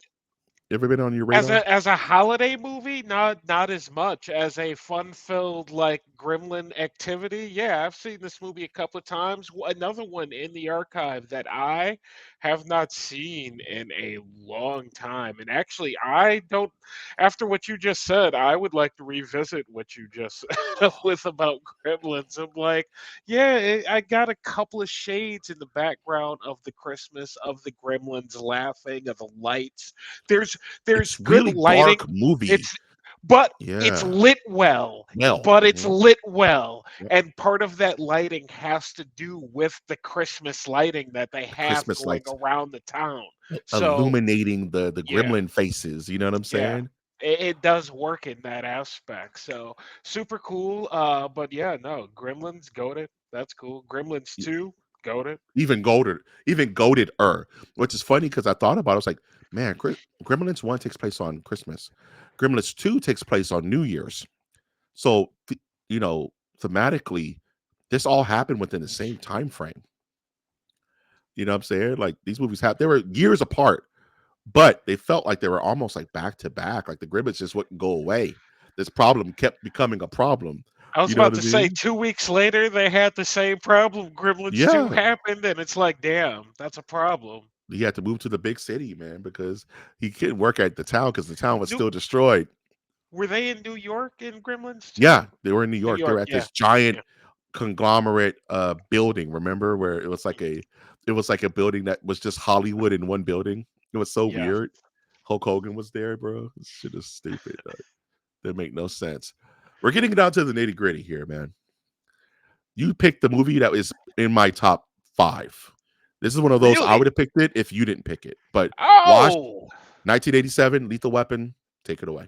ever been on your As radar? a holiday movie, not as much. As a fun-filled, like, gremlin activity, yeah, I've seen this movie a couple of times. Another one in the archive that I have not seen in a long time, and actually, I don't after what you just said, I would like to revisit what you just said with about gremlins. I'm like, yeah, I got a couple of shades in the background of the Christmas, of the gremlins laughing, of the lights. There's It's good really dark lighting. movie. It's but it's Yeah. lit well, Well, but it's mhm, lit well. yep, And part of that lighting has to do with the Christmas lighting that they the have Christmas going lights around the town. So, illuminating the yeah, gremlin faces, you know what I'm yeah. saying? It does work in that aspect. So super cool. But yeah, no, Gremlins, goated. That's cool. Gremlins E 2, goated. even goated-er, which is funny because I thought about it, I was like, "Man, Gremlins 1 takes place on Christmas. Gremlins 2 takes place on New Year's." So, you know, thematically, this all happened within the same time frame. You know what I'm saying? Like, these movies have they were years apart, but they felt like they were almost like back to back. Like the Gribbets just wouldn't go away. This problem kept becoming a problem. I was You know what about I to say mean? 2 weeks later they had the same problem. Gremlins 2 Yeah. happened, and it's like, damn, that's a problem. He had to move to the big city, man, because he couldn't work at the town because the town was New still destroyed. Were they in New York in Gremlins 2? Yeah, they were in New New York. They were York, at yeah. this giant Yeah. conglomerate building, remember, where it was like a building that was just Hollywood in one building. It was so Yeah. weird. Hulk Hogan was there, bro. This shit is stupid. That make no sense. We're getting down to the nitty gritty here, man. You picked the movie that was in my top 5. This is one of those I would Really? have picked it if you didn't pick it. But watch Oh! 1987, Lethal Weapon. Take it away.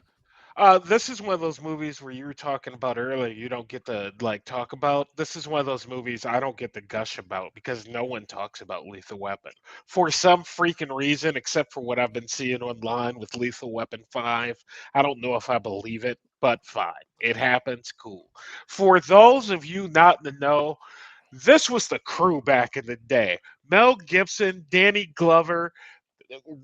This is one of those movies where you were talking about earlier, you don't get to like talk about. This is one of those movies I don't get to gush about because no one talks about Lethal Weapon for some freaking reason, except for what I've been seeing online with Lethal Weapon 5. I don't know if I believe it, but fine. It happens. Cool. For those of you not in the know, this was the crew back in the day. Mel Gibson, Danny Glover,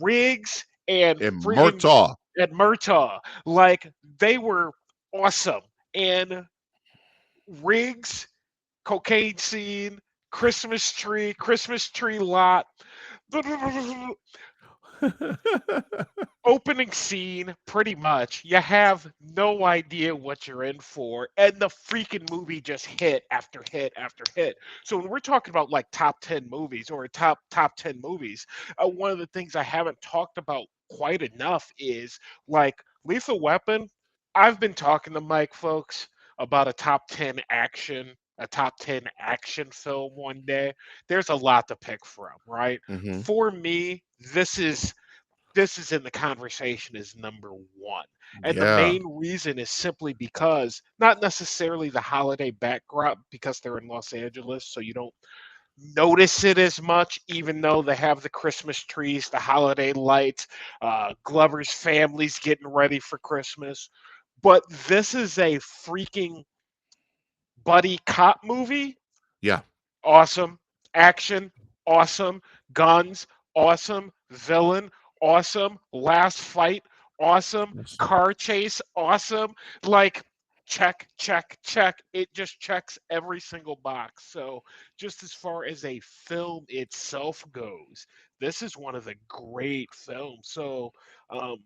Riggs, and And friggin' Murtaugh. and Murtaugh. Like they were awesome. And Riggs, cocaine scene, Christmas tree lot. Opening scene, pretty much, you have no idea what you're in for, and the freaking movie just hit after hit after hit. So when we're talking about like top 10 movies or top 10 movies, one of the things I haven't talked about quite enough is like Lethal Weapon. I've been talking to Mike, folks, about a top 10 action film one day. There's a lot to pick from, right? Mhm. For me, this is in the conversation as number one. And the Yeah. main reason is simply because not necessarily the holiday backdrop, because they're in Los Angeles, so you don't notice it as much, even though they have the Christmas trees, the holiday lights, Glover's family's getting ready for Christmas. But this is a freaking buddy cop movie. Yeah. Awesome. Action, awesome. Guns, awesome. Villain, awesome. Last fight, awesome. Yes. Car chase, awesome. Like, check, check, check. It just checks every single box. So, just as far as a film itself goes, this is one of the great films. So, um,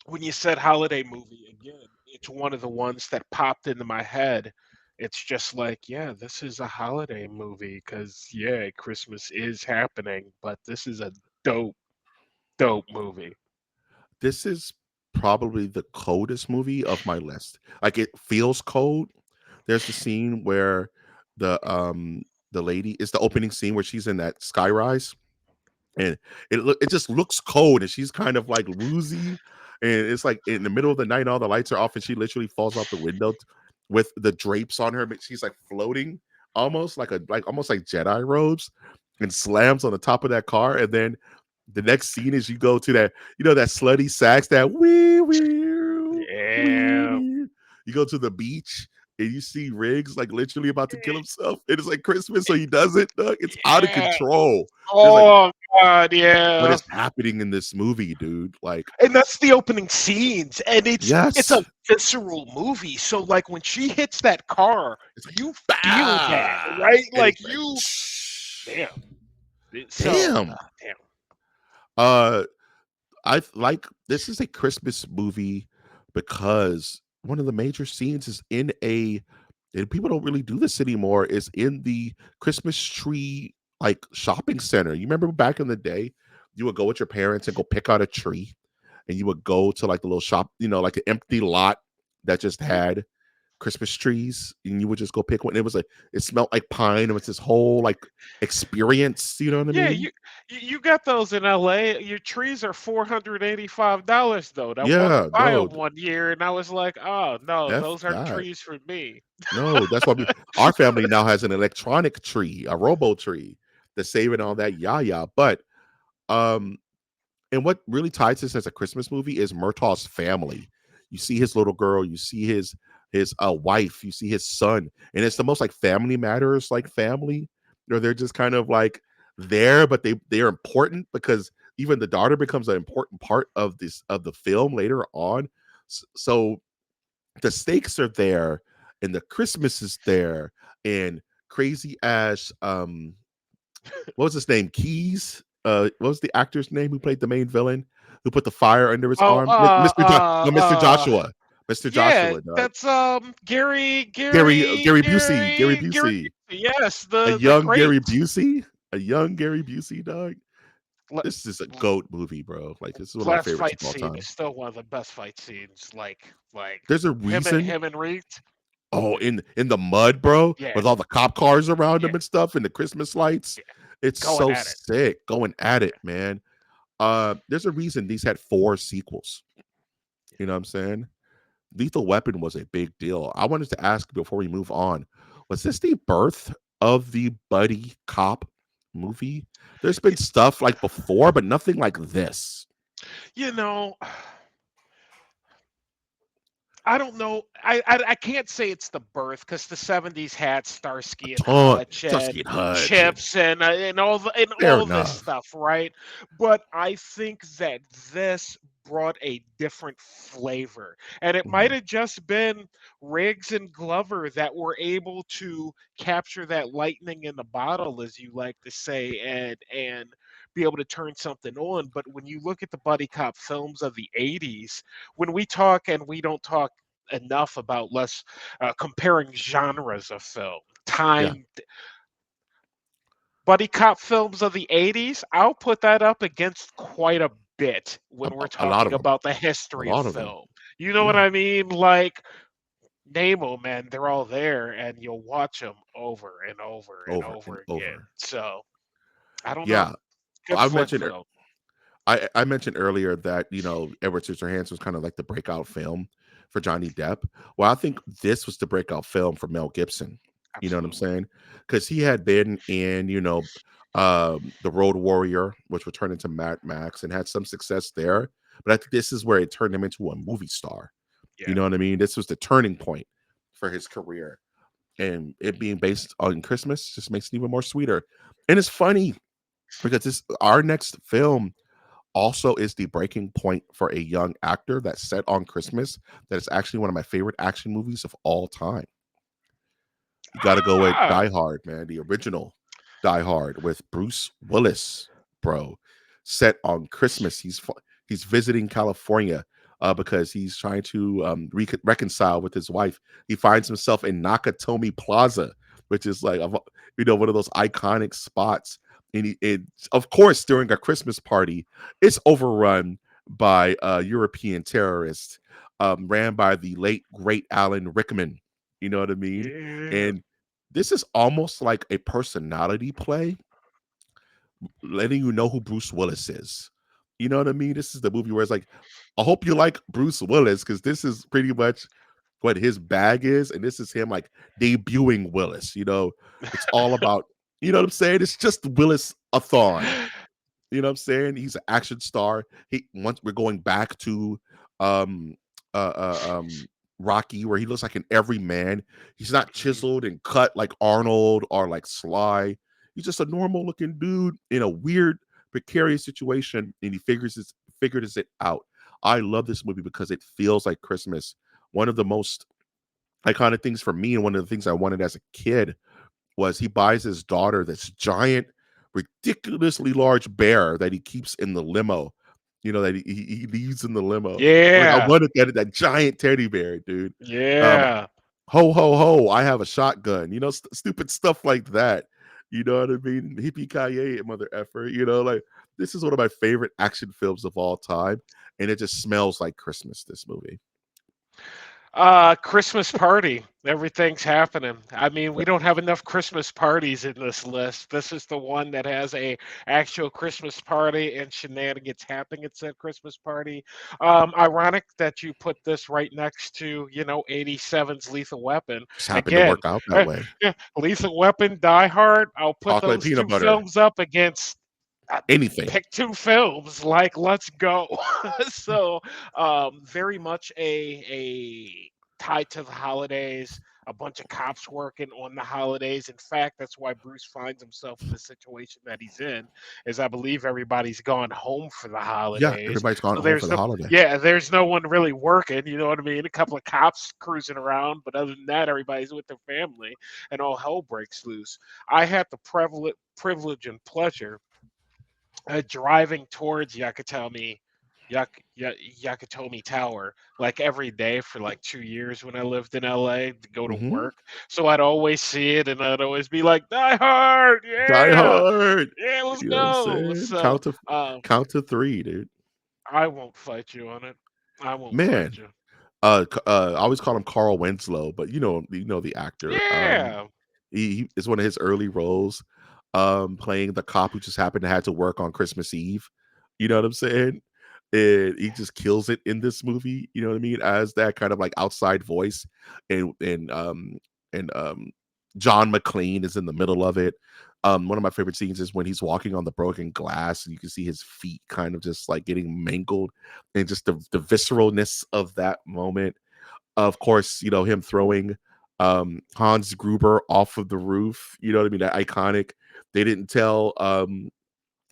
when you said holiday movie again, it's one of the ones that popped into my head. It's just like, yeah, this is a holiday movie because yeah, Christmas is happening, but this is a dope, dope movie. This is probably the coldest movie of my list. Like, it feels cold. There's the scene where the, the lady it's the opening scene where she's in that skyrise, and it just looks cold, and she's kind of, like, woozy, and it's, like, in the middle of the night, all the lights are off, and she literally falls out the window with the drapes on her, but she's, like, floating almost like almost like Jedi robes, and slams on the top of that car, and then the next scene is you go to that, that slutty sax, that wee Yeah. wee. You go to the beach and you see Riggs like literally about to kill himself. It is like Christmas, so he does it. Doug. It's out of Yeah. control. There's like, Oh God, what yeah. is happening in this movie, dude? Like, And that's the opening scenes, and it's a yes, visceral movie. So like when she hits that car, it's like, you feel that, bah! right? And Like it's like, you, shh. damn. So, Damn. damn. Uh, I like this is a Christmas movie because one of the major scenes is in a and people don't really do this anymore is in the Christmas tree like shopping center. You remember back in the day, you would go with your parents and go pick out a tree, and you would go to like the little shop, like an empty lot that just had Christmas trees, and you would just go pick one. It was like it smelled like pine. It was this whole like experience. You know what I Yeah, mean? you got those in LA. Your trees are $485 though. I wanted to Yeah, buy no, them one year, and I was like, "Oh no, f those aren't that. trees for me." No, that's why our family now has an electronic tree, a robo tree, to save it all that yah. But um, and what really ties this as a Christmas movie is Murtaugh's family. You see his little girl, you see his wife, you see his son, and it's the most like family matters, like family, or they're just kind of like there, but they're important because even the daughter becomes an important part of the film later on. So the stakes are there, and the Christmas is there, and crazy ass what was his name? Keys. What was the actor's name who played the main villain? Who put the fire under his Oh, arm? No, Mr. Joshua. Mr. yeah, Joshua, dog. that's Gary Gary Busey. Gary Busey. Yes, A the young great Gary Busey. A young Gary Busey, dog. le- This is a goat movie, bro. Like this is one of my last favorites of fight all scene time. is still one of the best fight scenes. Like There's a him and reason. Reed. Oh, in the mud, bro, Yeah, with all the cop cars around yeah, him and stuff, and the Christmas lights. yeah, It's going so at it. sick. Going at Yeah, it, man. There's a reason these had 4 sequels. You know what I'm saying? Lethal Weapon was a big deal. I wanted to ask before we move on, was this the birth of the buddy cop movie? There's been yeah. stuff like before, but nothing like this. You know, I don't know. I can't say it's the birth because the '70s had A Starsky and ton. Hutch Tuskegee and and Hutch, and Chips and fair all this enough. stuff, right? But I think that this brought a different flavor, and it might Mhm. have just been Riggs and Glover that were able to capture that lightning in the bottle, as you like to say, and be able to turn something on. But when you look at the buddy cop films of the '80s, when we talk and we don't talk enough about less comparing genres of film. Yeah, Time buddy cop films of the '80s, I'll put that up against quite a bit when we're a lot talking of them. about the A history of lot of them. film. You know what Yeah, I mean? Like name them, and they're all there, and you'll watch them over and over and over and over again. over. So I don't know. Yeah, Good I flick mentioned film. I mentioned earlier that Edward Scissorhands was kind of like the breakout film for Johnny Depp. Well, I think this was the breakout film for Mel Gibson. You know what I'm Absolutely. saying? Because he had been in the Road Warrior, which would turn into Mad Max, and had some success there. But I think this is where it turned him into a movie star. You Yeah. know what I mean? This was the turning point for his career, and it being based on Christmas just makes it even more sweeter. And it's funny because this our next film also is the breaking point for a young actor that's set on Christmas. That is actually one of my favorite action movies of all time. You got to go with Ah, Die Hard, man, the original Die Hard with Bruce Willis, bro. Set on Christmas. He's visiting California because he's trying to reconcile with his wife. He finds himself in Nakatomi Plaza, which is like one of those iconic spots. And of course, during a Christmas party, it's overrun by European terrorists, ran by the late great Alan Rickman. You know what I mean? yeah. And this is almost like a personality play, letting you know who Bruce Willis is. You know what I mean? This is the movie where it's like, I hope you like Bruce Willis because this is pretty much what his bag is, and this is him like debuting Willis. It's all about, you know what I'm saying? It's just Willis a thon. You know what I'm saying? He's an action star. He once we're going back to um Rocky, where he looks like an everyman. He's not Mhm. chiseled and cut like Arnold or like Sly. He's just a normal looking dude in a weird, precarious situation, and he figures it out. I love this movie because it feels like Christmas. One of the most iconic things for me, and one of the things I wanted as a kid, was he buys his daughter this giant, ridiculously large bear that he keeps in the limo. That he leaves in the limo. Like I Yeah. wanted that giant teddy bear, dude. Um, Yeah. Ho ho ho! I have a shotgun. Stupid stuff like that. You know what I mean? Hippie ki mother effer. Like This is one of my favorite action films of all time, and it just smells like Christmas. This movie. Christmas party. Everything's happening. I mean, we don't have enough Christmas parties in this list. This is the one that has a actual Christmas party and shenanigans happening at said Christmas party. Ironic that you put this right next to, 87's Lethal Weapon. Just happened to Again, work out that uh, way. Lethal Weapon, Die Hard. I'll put Chocolate those peanut two butter, films up against uh, anything. pick two films. Like, let's go. So, very much a tied to the holidays. A bunch of cops working on the holidays. In fact, that's why Bruce finds himself in the situation that he's in. Is I believe everybody's gone home for the Yeah, holidays, everybody's gone so home for there's the no holiday. yeah, there's no one really working. You know what I mean? A couple of cops cruising around, but other than that, everybody's with their family, and all hell breaks loose. I had the privilege and pleasure driving towards Yakatomi Tower like every day for like 2 years when I lived in LA to go to Hmm. work. So I'd always see it and I'd always be like, Die Hard, Die yeah, Hard. yeah, let's You know what I'm go. saying? So Count to three, dude. I won't fight you on it. I won't fight Man, you. I always call him Carl Winslow, but you know the actor. Yeah. He is one of his early roles, playing the cop who just happened to have to work on Christmas Eve. You know what I'm saying? And he just kills it in this movie. You know what I mean? As that kind of like outside voice, and John McClane is in the middle of it. One of my favorite scenes is when he's walking on the broken glass, and you can see his feet kind of just like getting mangled, and just the visceralness of that moment. Of course, him throwing Hans Gruber off of the roof. You know what I mean? That iconic. They didn't tell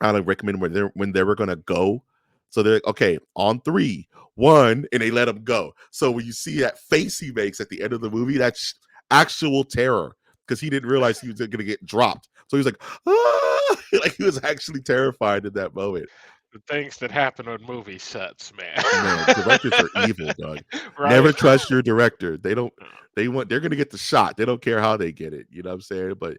Alan Rickman when they were gonna go. So they're like, okay, on three, one, and they let him go. So when you see that face he makes at the end of the movie, that's actual terror because he didn't realize he was gonna get dropped. So he was like, ah! Like he was actually terrified in that moment. The things that happen on movie sets, man. Man, directors are evil, Doug. Right? Never trust your director. They don't. They're gonna get the shot. They don't care how they get it. You know what I'm saying? But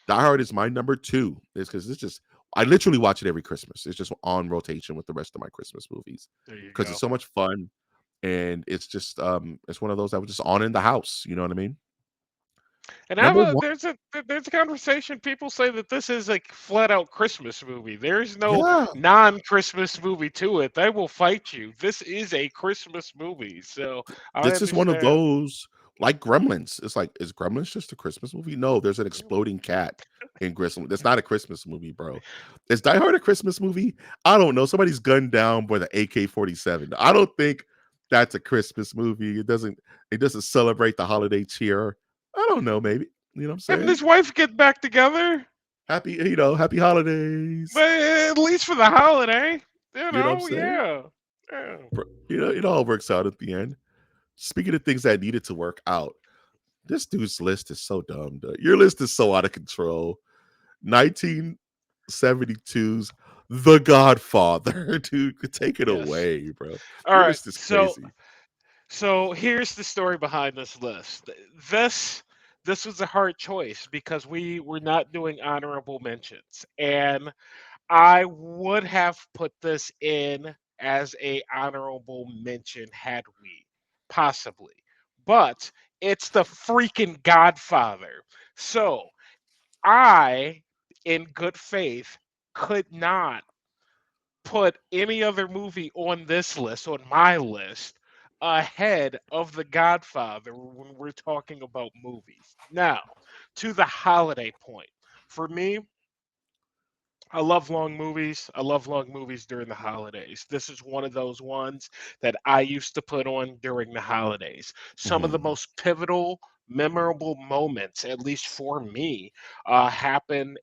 Die Hard is my number two. Is because it's just I literally watch it every Christmas. It's just on rotation with the rest of my Christmas movies There you because it's go. so much fun, and it's just it's one of those that was just on in the house. You know what I mean? And Number one. there's a conversation. People say that this is a flat out Christmas movie. There's no Yeah, non-Christmas movie to it. They will fight you. This is a Christmas movie, so I this is one of understand. those like Gremlins. It's like, is Gremlins just a Christmas movie? No, there's an Mm, exploding cat in Grissom. That's not a Christmas movie, bro. Is Die Hard a Christmas movie? I don't know. Somebody's gunned down by the AK-47. I don't think that's a Christmas movie. It doesn't celebrate the holiday cheer. I don't know, maybe. You know what I'm Him and saying? his wife get back together, Happy holidays. but at least for the holiday, You know what I'm saying? yeah, yeah. It all works out at the end. Speaking of things that needed to work out, this dude's list is so dumb, dude. Your list is so out of control. 1972's The Godfather, dude. Take it Yes. away, bro. All Your right. list is So crazy. So here's the story behind this list. This this was a hard choice because we were not doing honorable mentions, and I would have put this in as a honorable mention had we possibly, but it's the freaking Godfather. So I, in good faith, could not put any other movie on this list, on my list, ahead of The Godfather when we're talking about movies. Now, to the holiday point. For me, I love long movies. I love long movies during the holidays. This is one of those ones that I used to put on during the holidays. Some of the Mhm. most pivotal, memorable moments, at least for me, happen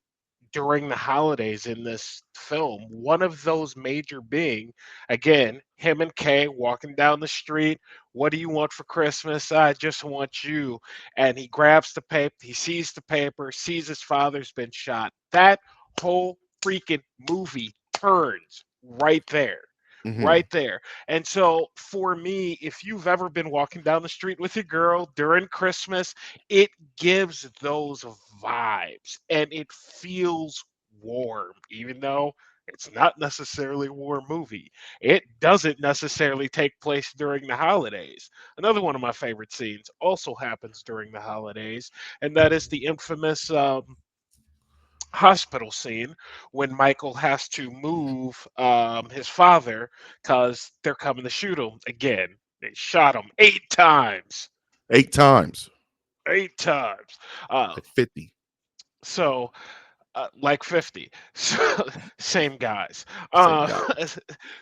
during the holidays in this film. One of those major being, again, him and Kay walking down the street. What do you want for Christmas? I just want you. And he grabs the paper, he sees the paper, sees his father's been shot. That whole freaking movie turns right there. Mhm. Right there. And so, for me, if you've ever been walking down the street with your girl during Christmas, it gives those vibes and it feels warm, even though It's not necessarily a war movie. It doesn't necessarily take place during the holidays. Another one of my favorite scenes also happens during the holidays, and that is the infamous hospital scene when Michael has to move his father because they're coming to shoot him again. They shot him 8 times. 8 times, 8 times. Uh, like 50. so like 50. So, same guys. Same Uh, guy.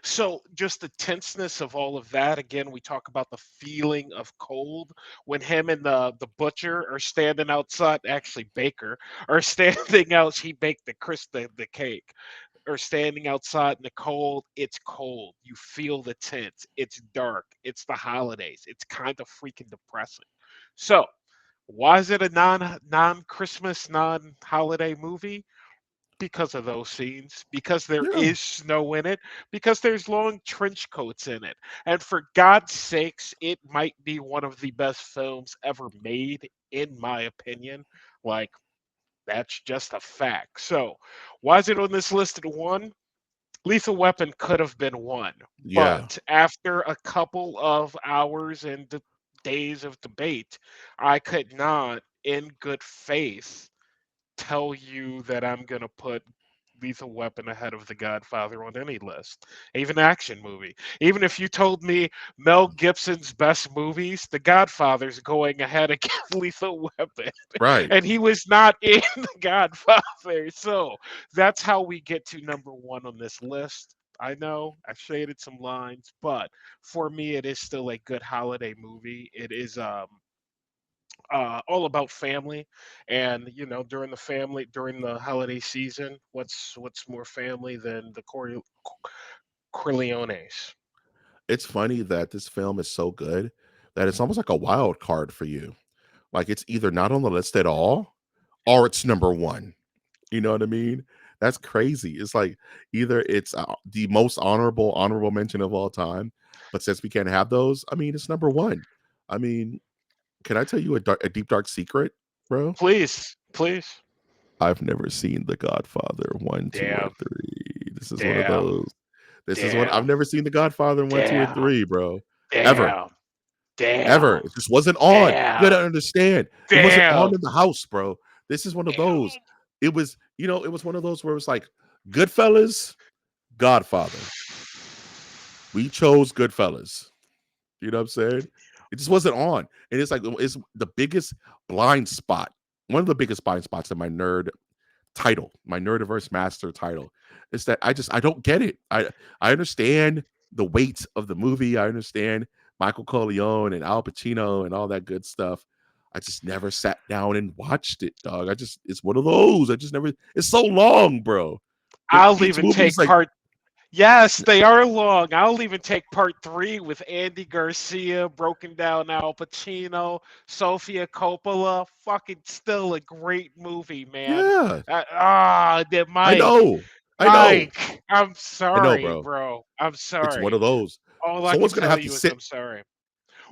so just the tenseness of all of that. Again, we talk about the feeling of cold when him and the butcher are standing outside. Actually, Baker are standing out. He baked the cake. Or standing outside in the cold. It's cold. You feel the tense. It's dark. It's the holidays. It's kind of freaking depressing. So why is it a non Christmas, non holiday movie? Because of those scenes, because there Yeah. is snow in it, because there's long trench coats in it. And for God's sakes, it might be one of the best films ever made, in my opinion. Like, that's just a fact. So, why is it on this list at one? Lethal Weapon could have been one, Yeah. but after a couple of hours and days of debate, I could not, in good faith, tell you that I'm gonna put Lethal Weapon ahead of The Godfather on any list, even action movie. Even if you told me Mel Gibson's best movies, The Godfather's going ahead against Lethal Weapon, Right. and he was not in The Godfather. So that's how we get to number one on this list. I know I shaded some lines, but for me, it is still a good holiday movie. It is all about family, and during the holiday season, what's more family than the Corleones? It's funny that this film is so good that it's almost like a wild card for you. Like it's either not on the list at all or it's number one. You know what I mean? That's crazy. It's like either it's the most honorable mention of all time, but since we can't have those, I mean, it's number one. I mean, can I tell you a deep dark secret, bro? Please, please. I've never seen The Godfather 1, 2, or Damn, 3. This is one of damn, those. This is one I've damn, never seen The Godfather 1, 2, or damn, 3, bro. Ever. damn, Ever. damn, It just wasn't on. You gotta damn, understand. It wasn't on damn. in the house, bro. This is one of those. It was, it was one of those where it was like Goodfellas, Godfather. We chose Goodfellas. You know what I'm saying? It just wasn't on. And it's like it's the biggest blind spot. One of the biggest blind spots in my nerd title, my nerdiverse master title, is that I don't get it. I understand the weight of the movie. I understand Michael Corleone and Al Pacino and all that good stuff. I just never sat down and watched it, dog. It's one of those. I just never. It's so long, bro. I'll Each even movie is take like, part. Yes, they are long. I'll even take part three with Andy Garcia, broken down Al Pacino, Sofia Coppola. Fucking still a great movie, man. yeah, I Mike, know, I know, Mike. I'm I know, sorry, bro. bro. I'm It's one sorry. of those. All I can Someone's gonna tell have to you is sit. I'm sorry.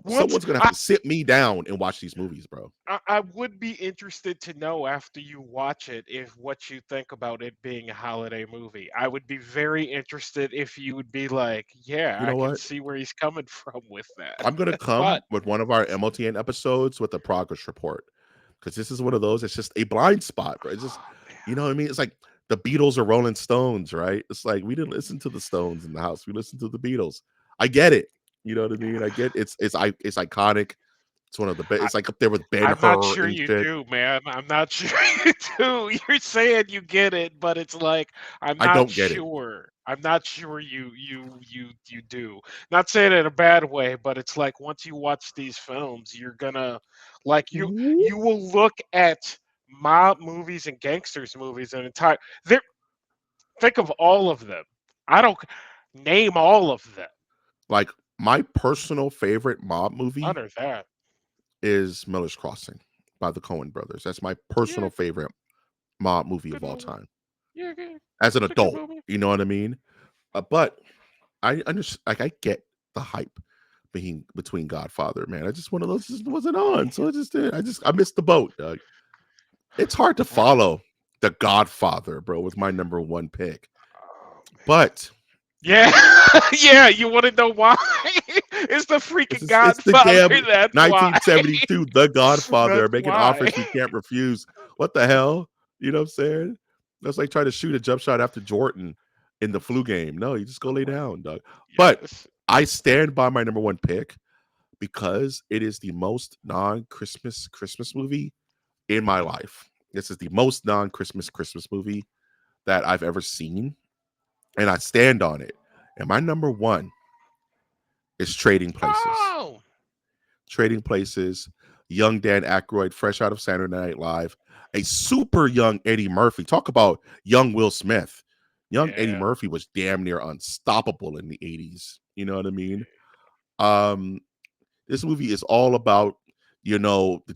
Once Someone's gonna have to sit me down and watch these movies, bro. I would be interested to know after you watch it if what you think about it being a holiday movie. I would be very interested if you would be like, yeah, You I know can what? see where he's coming from with that. I'm gonna But come with one of our MOTN episodes with a progress report because this is one of those. It's just a blind spot, bro. It's just, you know what I mean? It's like the Beatles or Rolling Stones, right? It's like we didn't listen to the Stones in the house. We listened to the Beatles. I get it. You know what I mean? I get it's iconic. It's one of the best. I, It's like up there with Ben I'm not Hur sure and you shit. do, man. I'm not sure you do. You're saying you get it, but it's like I'm I not don't get it. sure. I'm not sure you do. Not saying it in a bad way, but it's like once you watch these films, you're gonna like you will look at mob movies and gangsters movies and entire there think of all of them. I don't name all of them. Like my personal favorite mob movie Under that. is Miller's Crossing by the Coen brothers. That's my Yeah, personal favorite mob movie of good all movie. time Yeah, good. as an It's a good adult. movie. You know what I mean? But I understand. Like I get the hype being between Godfather, man. I just one of those just wasn't on, so I missed the boat, Doug. It's hard to follow the Godfather, bro, with my number one pick. But Yeah, yeah. You want to know why? It's the freaking it's the Godfather. damn That's why. 1972, The Godfather, That's making why. offers you can't refuse. What the hell? You know what I'm saying? That's like trying to shoot a jump shot after Jordan in the flu game. No, you just go lay down, Doug. But Yes. I stand by my number one pick because it is the most non-Christmas Christmas movie in my life. This is the most non-Christmas Christmas movie that I've ever seen, and I stand on it. And my number one is Trading Places. Oh, Trading Places, young Dan Aykroyd, fresh out of Saturday Night Live, a super young Eddie Murphy. Talk about young Will Smith. Young Eddie yeah. Murphy was damn near unstoppable in the 80s. You know what I mean? Um, this movie is all about, the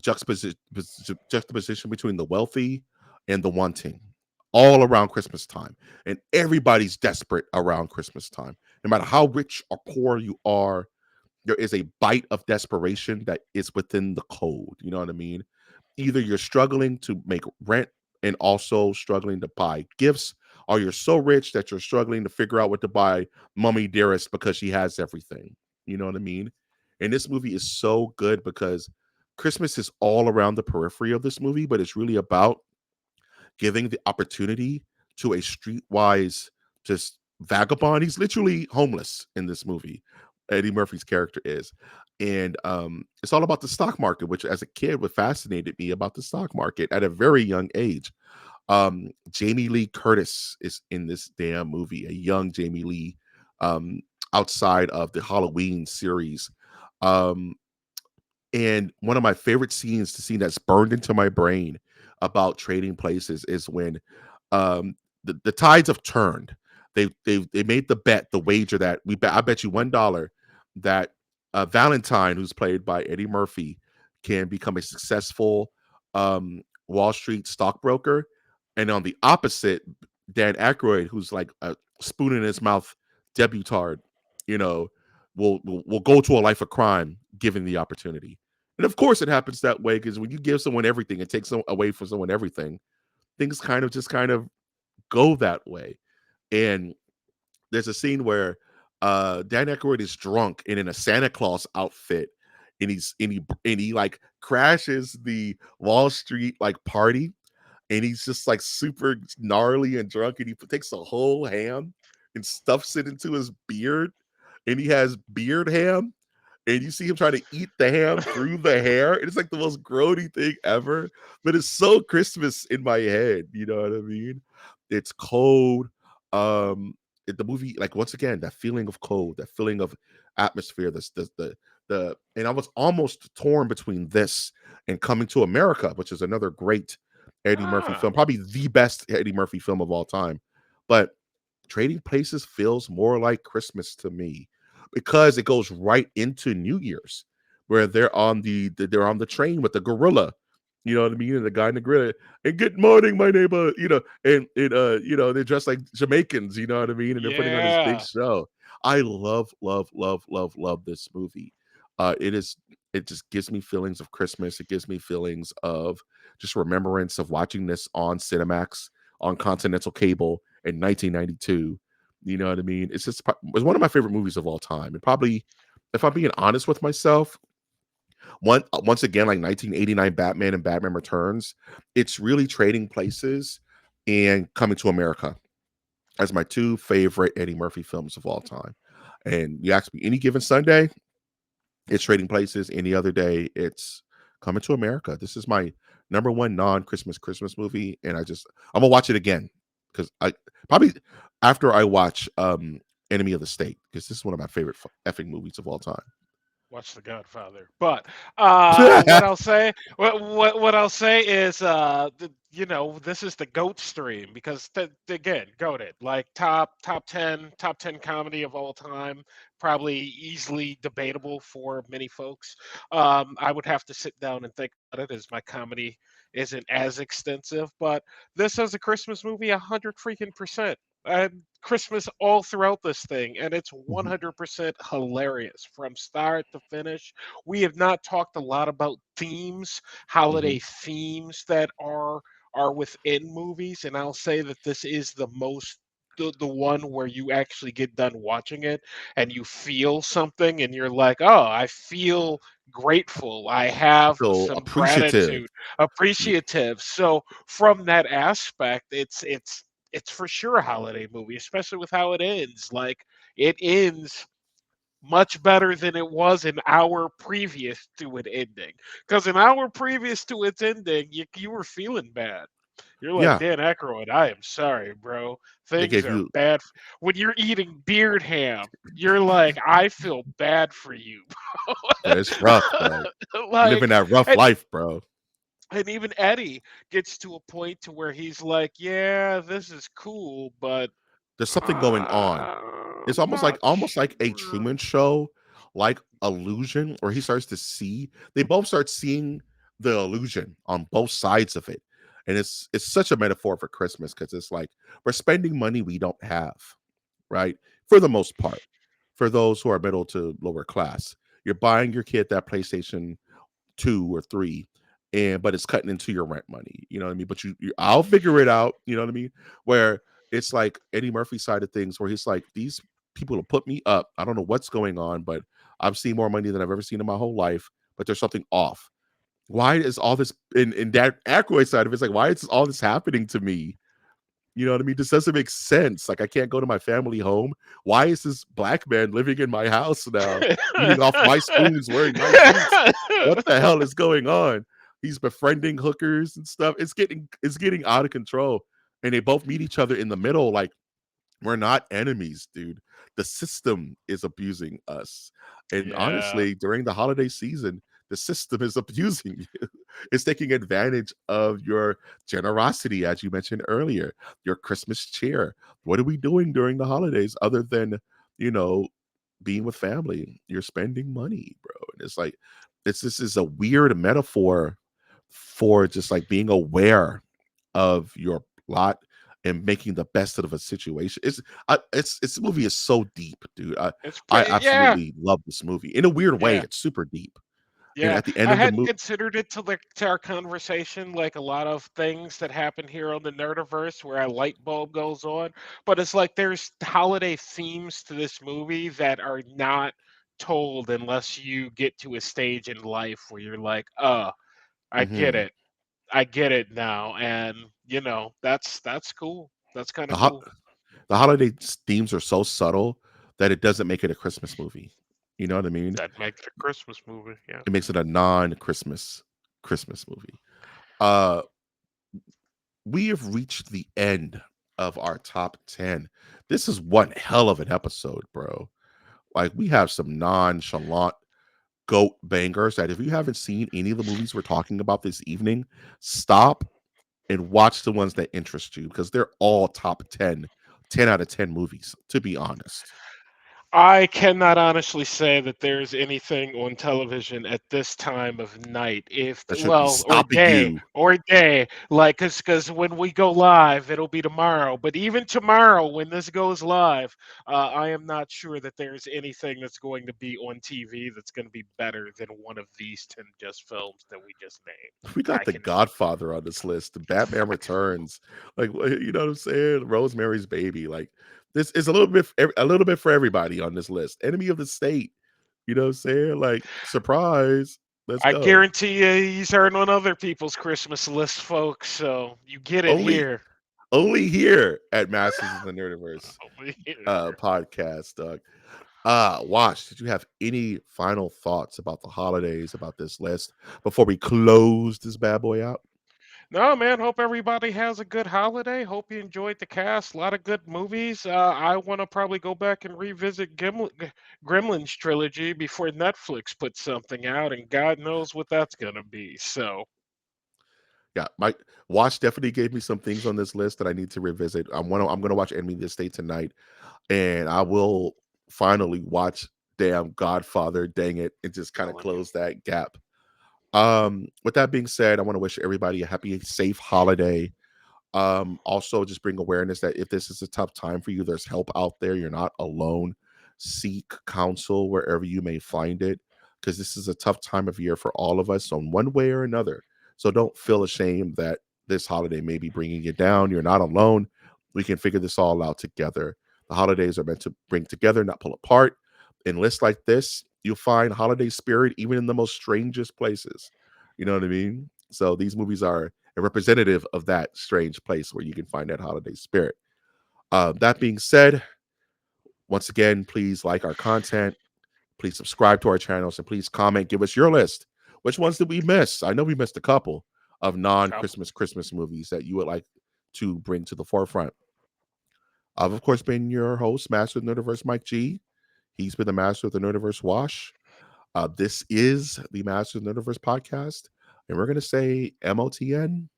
juxtaposition between the wealthy and the wanting, all around Christmas time. And everybody's desperate around Christmas time. No matter how rich or poor you are, there is a bite of desperation that is within the code. You know what I mean? Either you're struggling to make rent and also struggling to buy gifts, or you're so rich that you're struggling to figure out what to buy mommy dearest because she has everything. You know what I mean? And this movie is so good because Christmas is all around the periphery of this movie, but it's really about giving the opportunity to a streetwise just vagabond. He's literally homeless in this movie. Eddie Murphy's character is. And it's all about the stock market, which as a kid what fascinated me about the stock market at a very young age. Jamie Lee Curtis is in this damn movie, a young Jamie Lee, um, outside of the Halloween series. Um, and one of my favorite scenes, the scene that's burned into my brain about Trading Places, is when the tides have turned. They made the bet, the wager that we bet. I bet you $1 that Valentine, who's played by Eddie Murphy, can become a successful Wall Street stockbroker, and on the opposite, Dan Aykroyd, who's like a spoon in his mouth debutard, you know, will go to a life of crime given the opportunity. And of course, it happens that way because when you give someone everything and take away from someone everything, things kind of go that way. And there's a scene where Dan Aykroyd is drunk and in a Santa Claus outfit, and he like crashes the Wall Street like party, and he's just like super gnarly and drunk, and he takes a whole ham and stuffs it into his beard, and he has beard ham, and you see him trying to eat the ham through the hair. And it's like the most grody thing ever, but it's so Christmas in my head. You know what I mean? It's cold. The movie, like once again, that feeling of cold, that feeling of atmosphere. And I was almost torn between this and Coming to America, which is another great Eddie Murphy Ah, film, probably the best Eddie Murphy film of all time. But Trading Places feels more like Christmas to me because it goes right into New Year's, where they're on the train with the gorilla, you know what I mean, and the guy in the gorilla, and good morning, my neighbor, and they're dressed like Jamaicans, you know what I mean, and they're putting on this big yeah. show. I love, love, love, love, love this movie. It just gives me feelings of Christmas. It gives me feelings of just remembrance of watching this on Cinemax on Continental Cable in 1992. You know what I mean? It's one of my favorite movies of all time. And probably, if I'm being honest with myself, once again, like 1989 Batman and Batman Returns, it's really Trading Places and Coming to America as my two favorite Eddie Murphy films of all time. And you ask me any given Sunday, it's Trading Places. Any other day, it's Coming to America. This is my number one non-Christmas Christmas movie, and I'm gonna watch it again because I probably after I watch Enemy of the State, because this is one of my favorite effing movies of all time. Watch The Godfather. But what I'll say, what I'll say is, this is the goat stream because again, goated, like top ten comedy of all time, probably easily debatable for many folks. I would have to sit down and think about it as my comedy isn't as extensive, but this as a Christmas movie, 100 freaking percent. Christmas all throughout this thing, and it's Mhm, 100% hilarious from start to finish. We have not talked a lot about themes, mhm. holiday themes that are within movies, and I'll say that this is the most. the one where you actually get done watching it and you feel something and you're like, "Oh, I feel grateful. I have So some appreciative. gratitude, appreciative." So from that aspect, it's for sure a holiday movie, especially with how it ends. Like it ends much better than it was an hour previous to it ending. Because an hour previous to its ending, you were feeling bad. You're like, Yeah, Dan Aykroyd, I am sorry, bro. they Things gave are you bad. When you're eating beard ham, you're like, I feel bad for you. it's rough, dog. You living Like, that rough and, life, bro. and even Eddie gets to a point to where he's like, yeah, this is cool, but There's something going on. It's I'm not almost like a sure. Truman Show, like illusion, where he starts to see. They both start seeing the illusion on both sides of it, and it's such a metaphor for Christmas because it's like we're spending money we don't have, right? For the most part, for those who are middle to lower class, you're buying your kid that PlayStation 2 or 3, and but it's cutting into your rent money. You know what I mean? But I'll figure it out. You know what I mean? Where it's like Eddie Murphy side of things, where he's like, these people will put me up. I don't know what's going on, but I've seen more money than I've ever seen in my whole life. But there's something off. Why is all this in that Aykroyd side of it's like, why is all this happening to me? You know what I mean? This doesn't make sense. Like I can't go to my family home. Why is this black man living in my house now, eating off my spoons, wearing my sheets? What the hell is going on? He's befriending hookers and stuff. It's getting out of control. And they both meet each other in the middle. Like we're not enemies, dude. The system is abusing us. And Yeah, honestly, during the holiday season, the system is abusing you. It's taking advantage of your generosity, as you mentioned earlier, your Christmas cheer. What are we doing during the holidays other than, you know, being with family? You're spending money, bro. And it's like, this is a weird metaphor for just like being aware of your lot and making the best out of a situation. It's this movie is so deep, dude. it's I pretty. Yeah, absolutely love this movie. In a weird way, yeah. it's super deep. And Yeah, at the end I of the hadn't movie, considered it to our conversation, like a lot of things that happen here on the Nerdiverse where a light bulb goes on. But it's like there's holiday themes to this movie that are not told unless you get to a stage in life where you're like, I get mhm, it. I get it now. And that's cool. That's kind the of ho- cool. the holiday themes are so subtle that it doesn't make it a Christmas movie. You know what I mean? That makes it a Christmas movie. Yeah. It makes it a non-Christmas movie. Uh, we have reached the end of our top 10. This is one hell of an episode, bro. Like we have some nonchalant goat bangers that if you haven't seen any of the movies we're talking about this evening, stop and watch the ones that interest you because they're all top 10, 10 out of 10 movies, to be honest. I cannot honestly say that there's anything on television at this time of night, if That should be well, stopping you. or day, like, because when we go live, it'll be tomorrow. But even tomorrow, when this goes live, I am not sure that there's anything that's going to be on TV that's going to be better than one of these 10 just films that we just named. We got I The can, Godfather on this list, The Batman Returns, like you know what I'm saying? Rosemary's Baby. Like this is a little bit for everybody on this list. Enemy of the State. You know what I'm saying? Like surprise. Let's I go. guarantee you, he's heard on other people's Christmas list, folks. So you get it Only here. only here at Masters of the Nerdiverse Only here. podcast, Doug. Wash, did you have any final thoughts about the holidays, about this list before we close this bad boy out? No, man. Hope everybody has a good holiday. Hope you enjoyed the cast. A lot of good movies. I want to probably go back and revisit Gremlins trilogy before Netflix puts something out, and God knows what that's gonna be. So, Yeah, my Watch definitely gave me some things on this list that I need to revisit. I'm gonna watch Enemy of the State tonight, and I will finally watch damn Godfather, dang it, and just kind of telling you. close that gap. With that being said, I want to wish everybody a happy, safe holiday. Also just bring awareness that if this is a tough time for you, there's help out there. You're not alone. Seek counsel wherever you may find it, because this is a tough time of year for all of us on one way or another. So don't feel ashamed that this holiday may be bringing you down. You're not alone. we can figure this all out together. The holidays are meant to bring together, not pull apart. In lists like this, you'll find holiday spirit even in the most strangest places. You know what I mean? So these movies are a representative of that strange place where you can find that holiday spirit. That being said, once again, please like our content. Please subscribe to our channels and please comment. Give us your list. Which ones did we miss? I know we missed a couple of Yep. non-Christmas movies that you would like to bring to the forefront. I've of course been your host, Master of the Nerdiverse, Mike G. He's been the Master of the Nerdiverse, Wash. This is the Master of the Nerdiverse podcast, and we're gonna say MOTN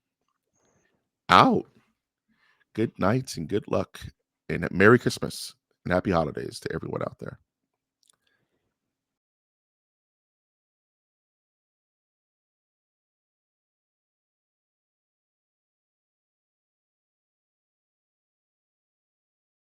out. Good nights and good luck, and Merry Christmas and Happy Holidays to everyone out there.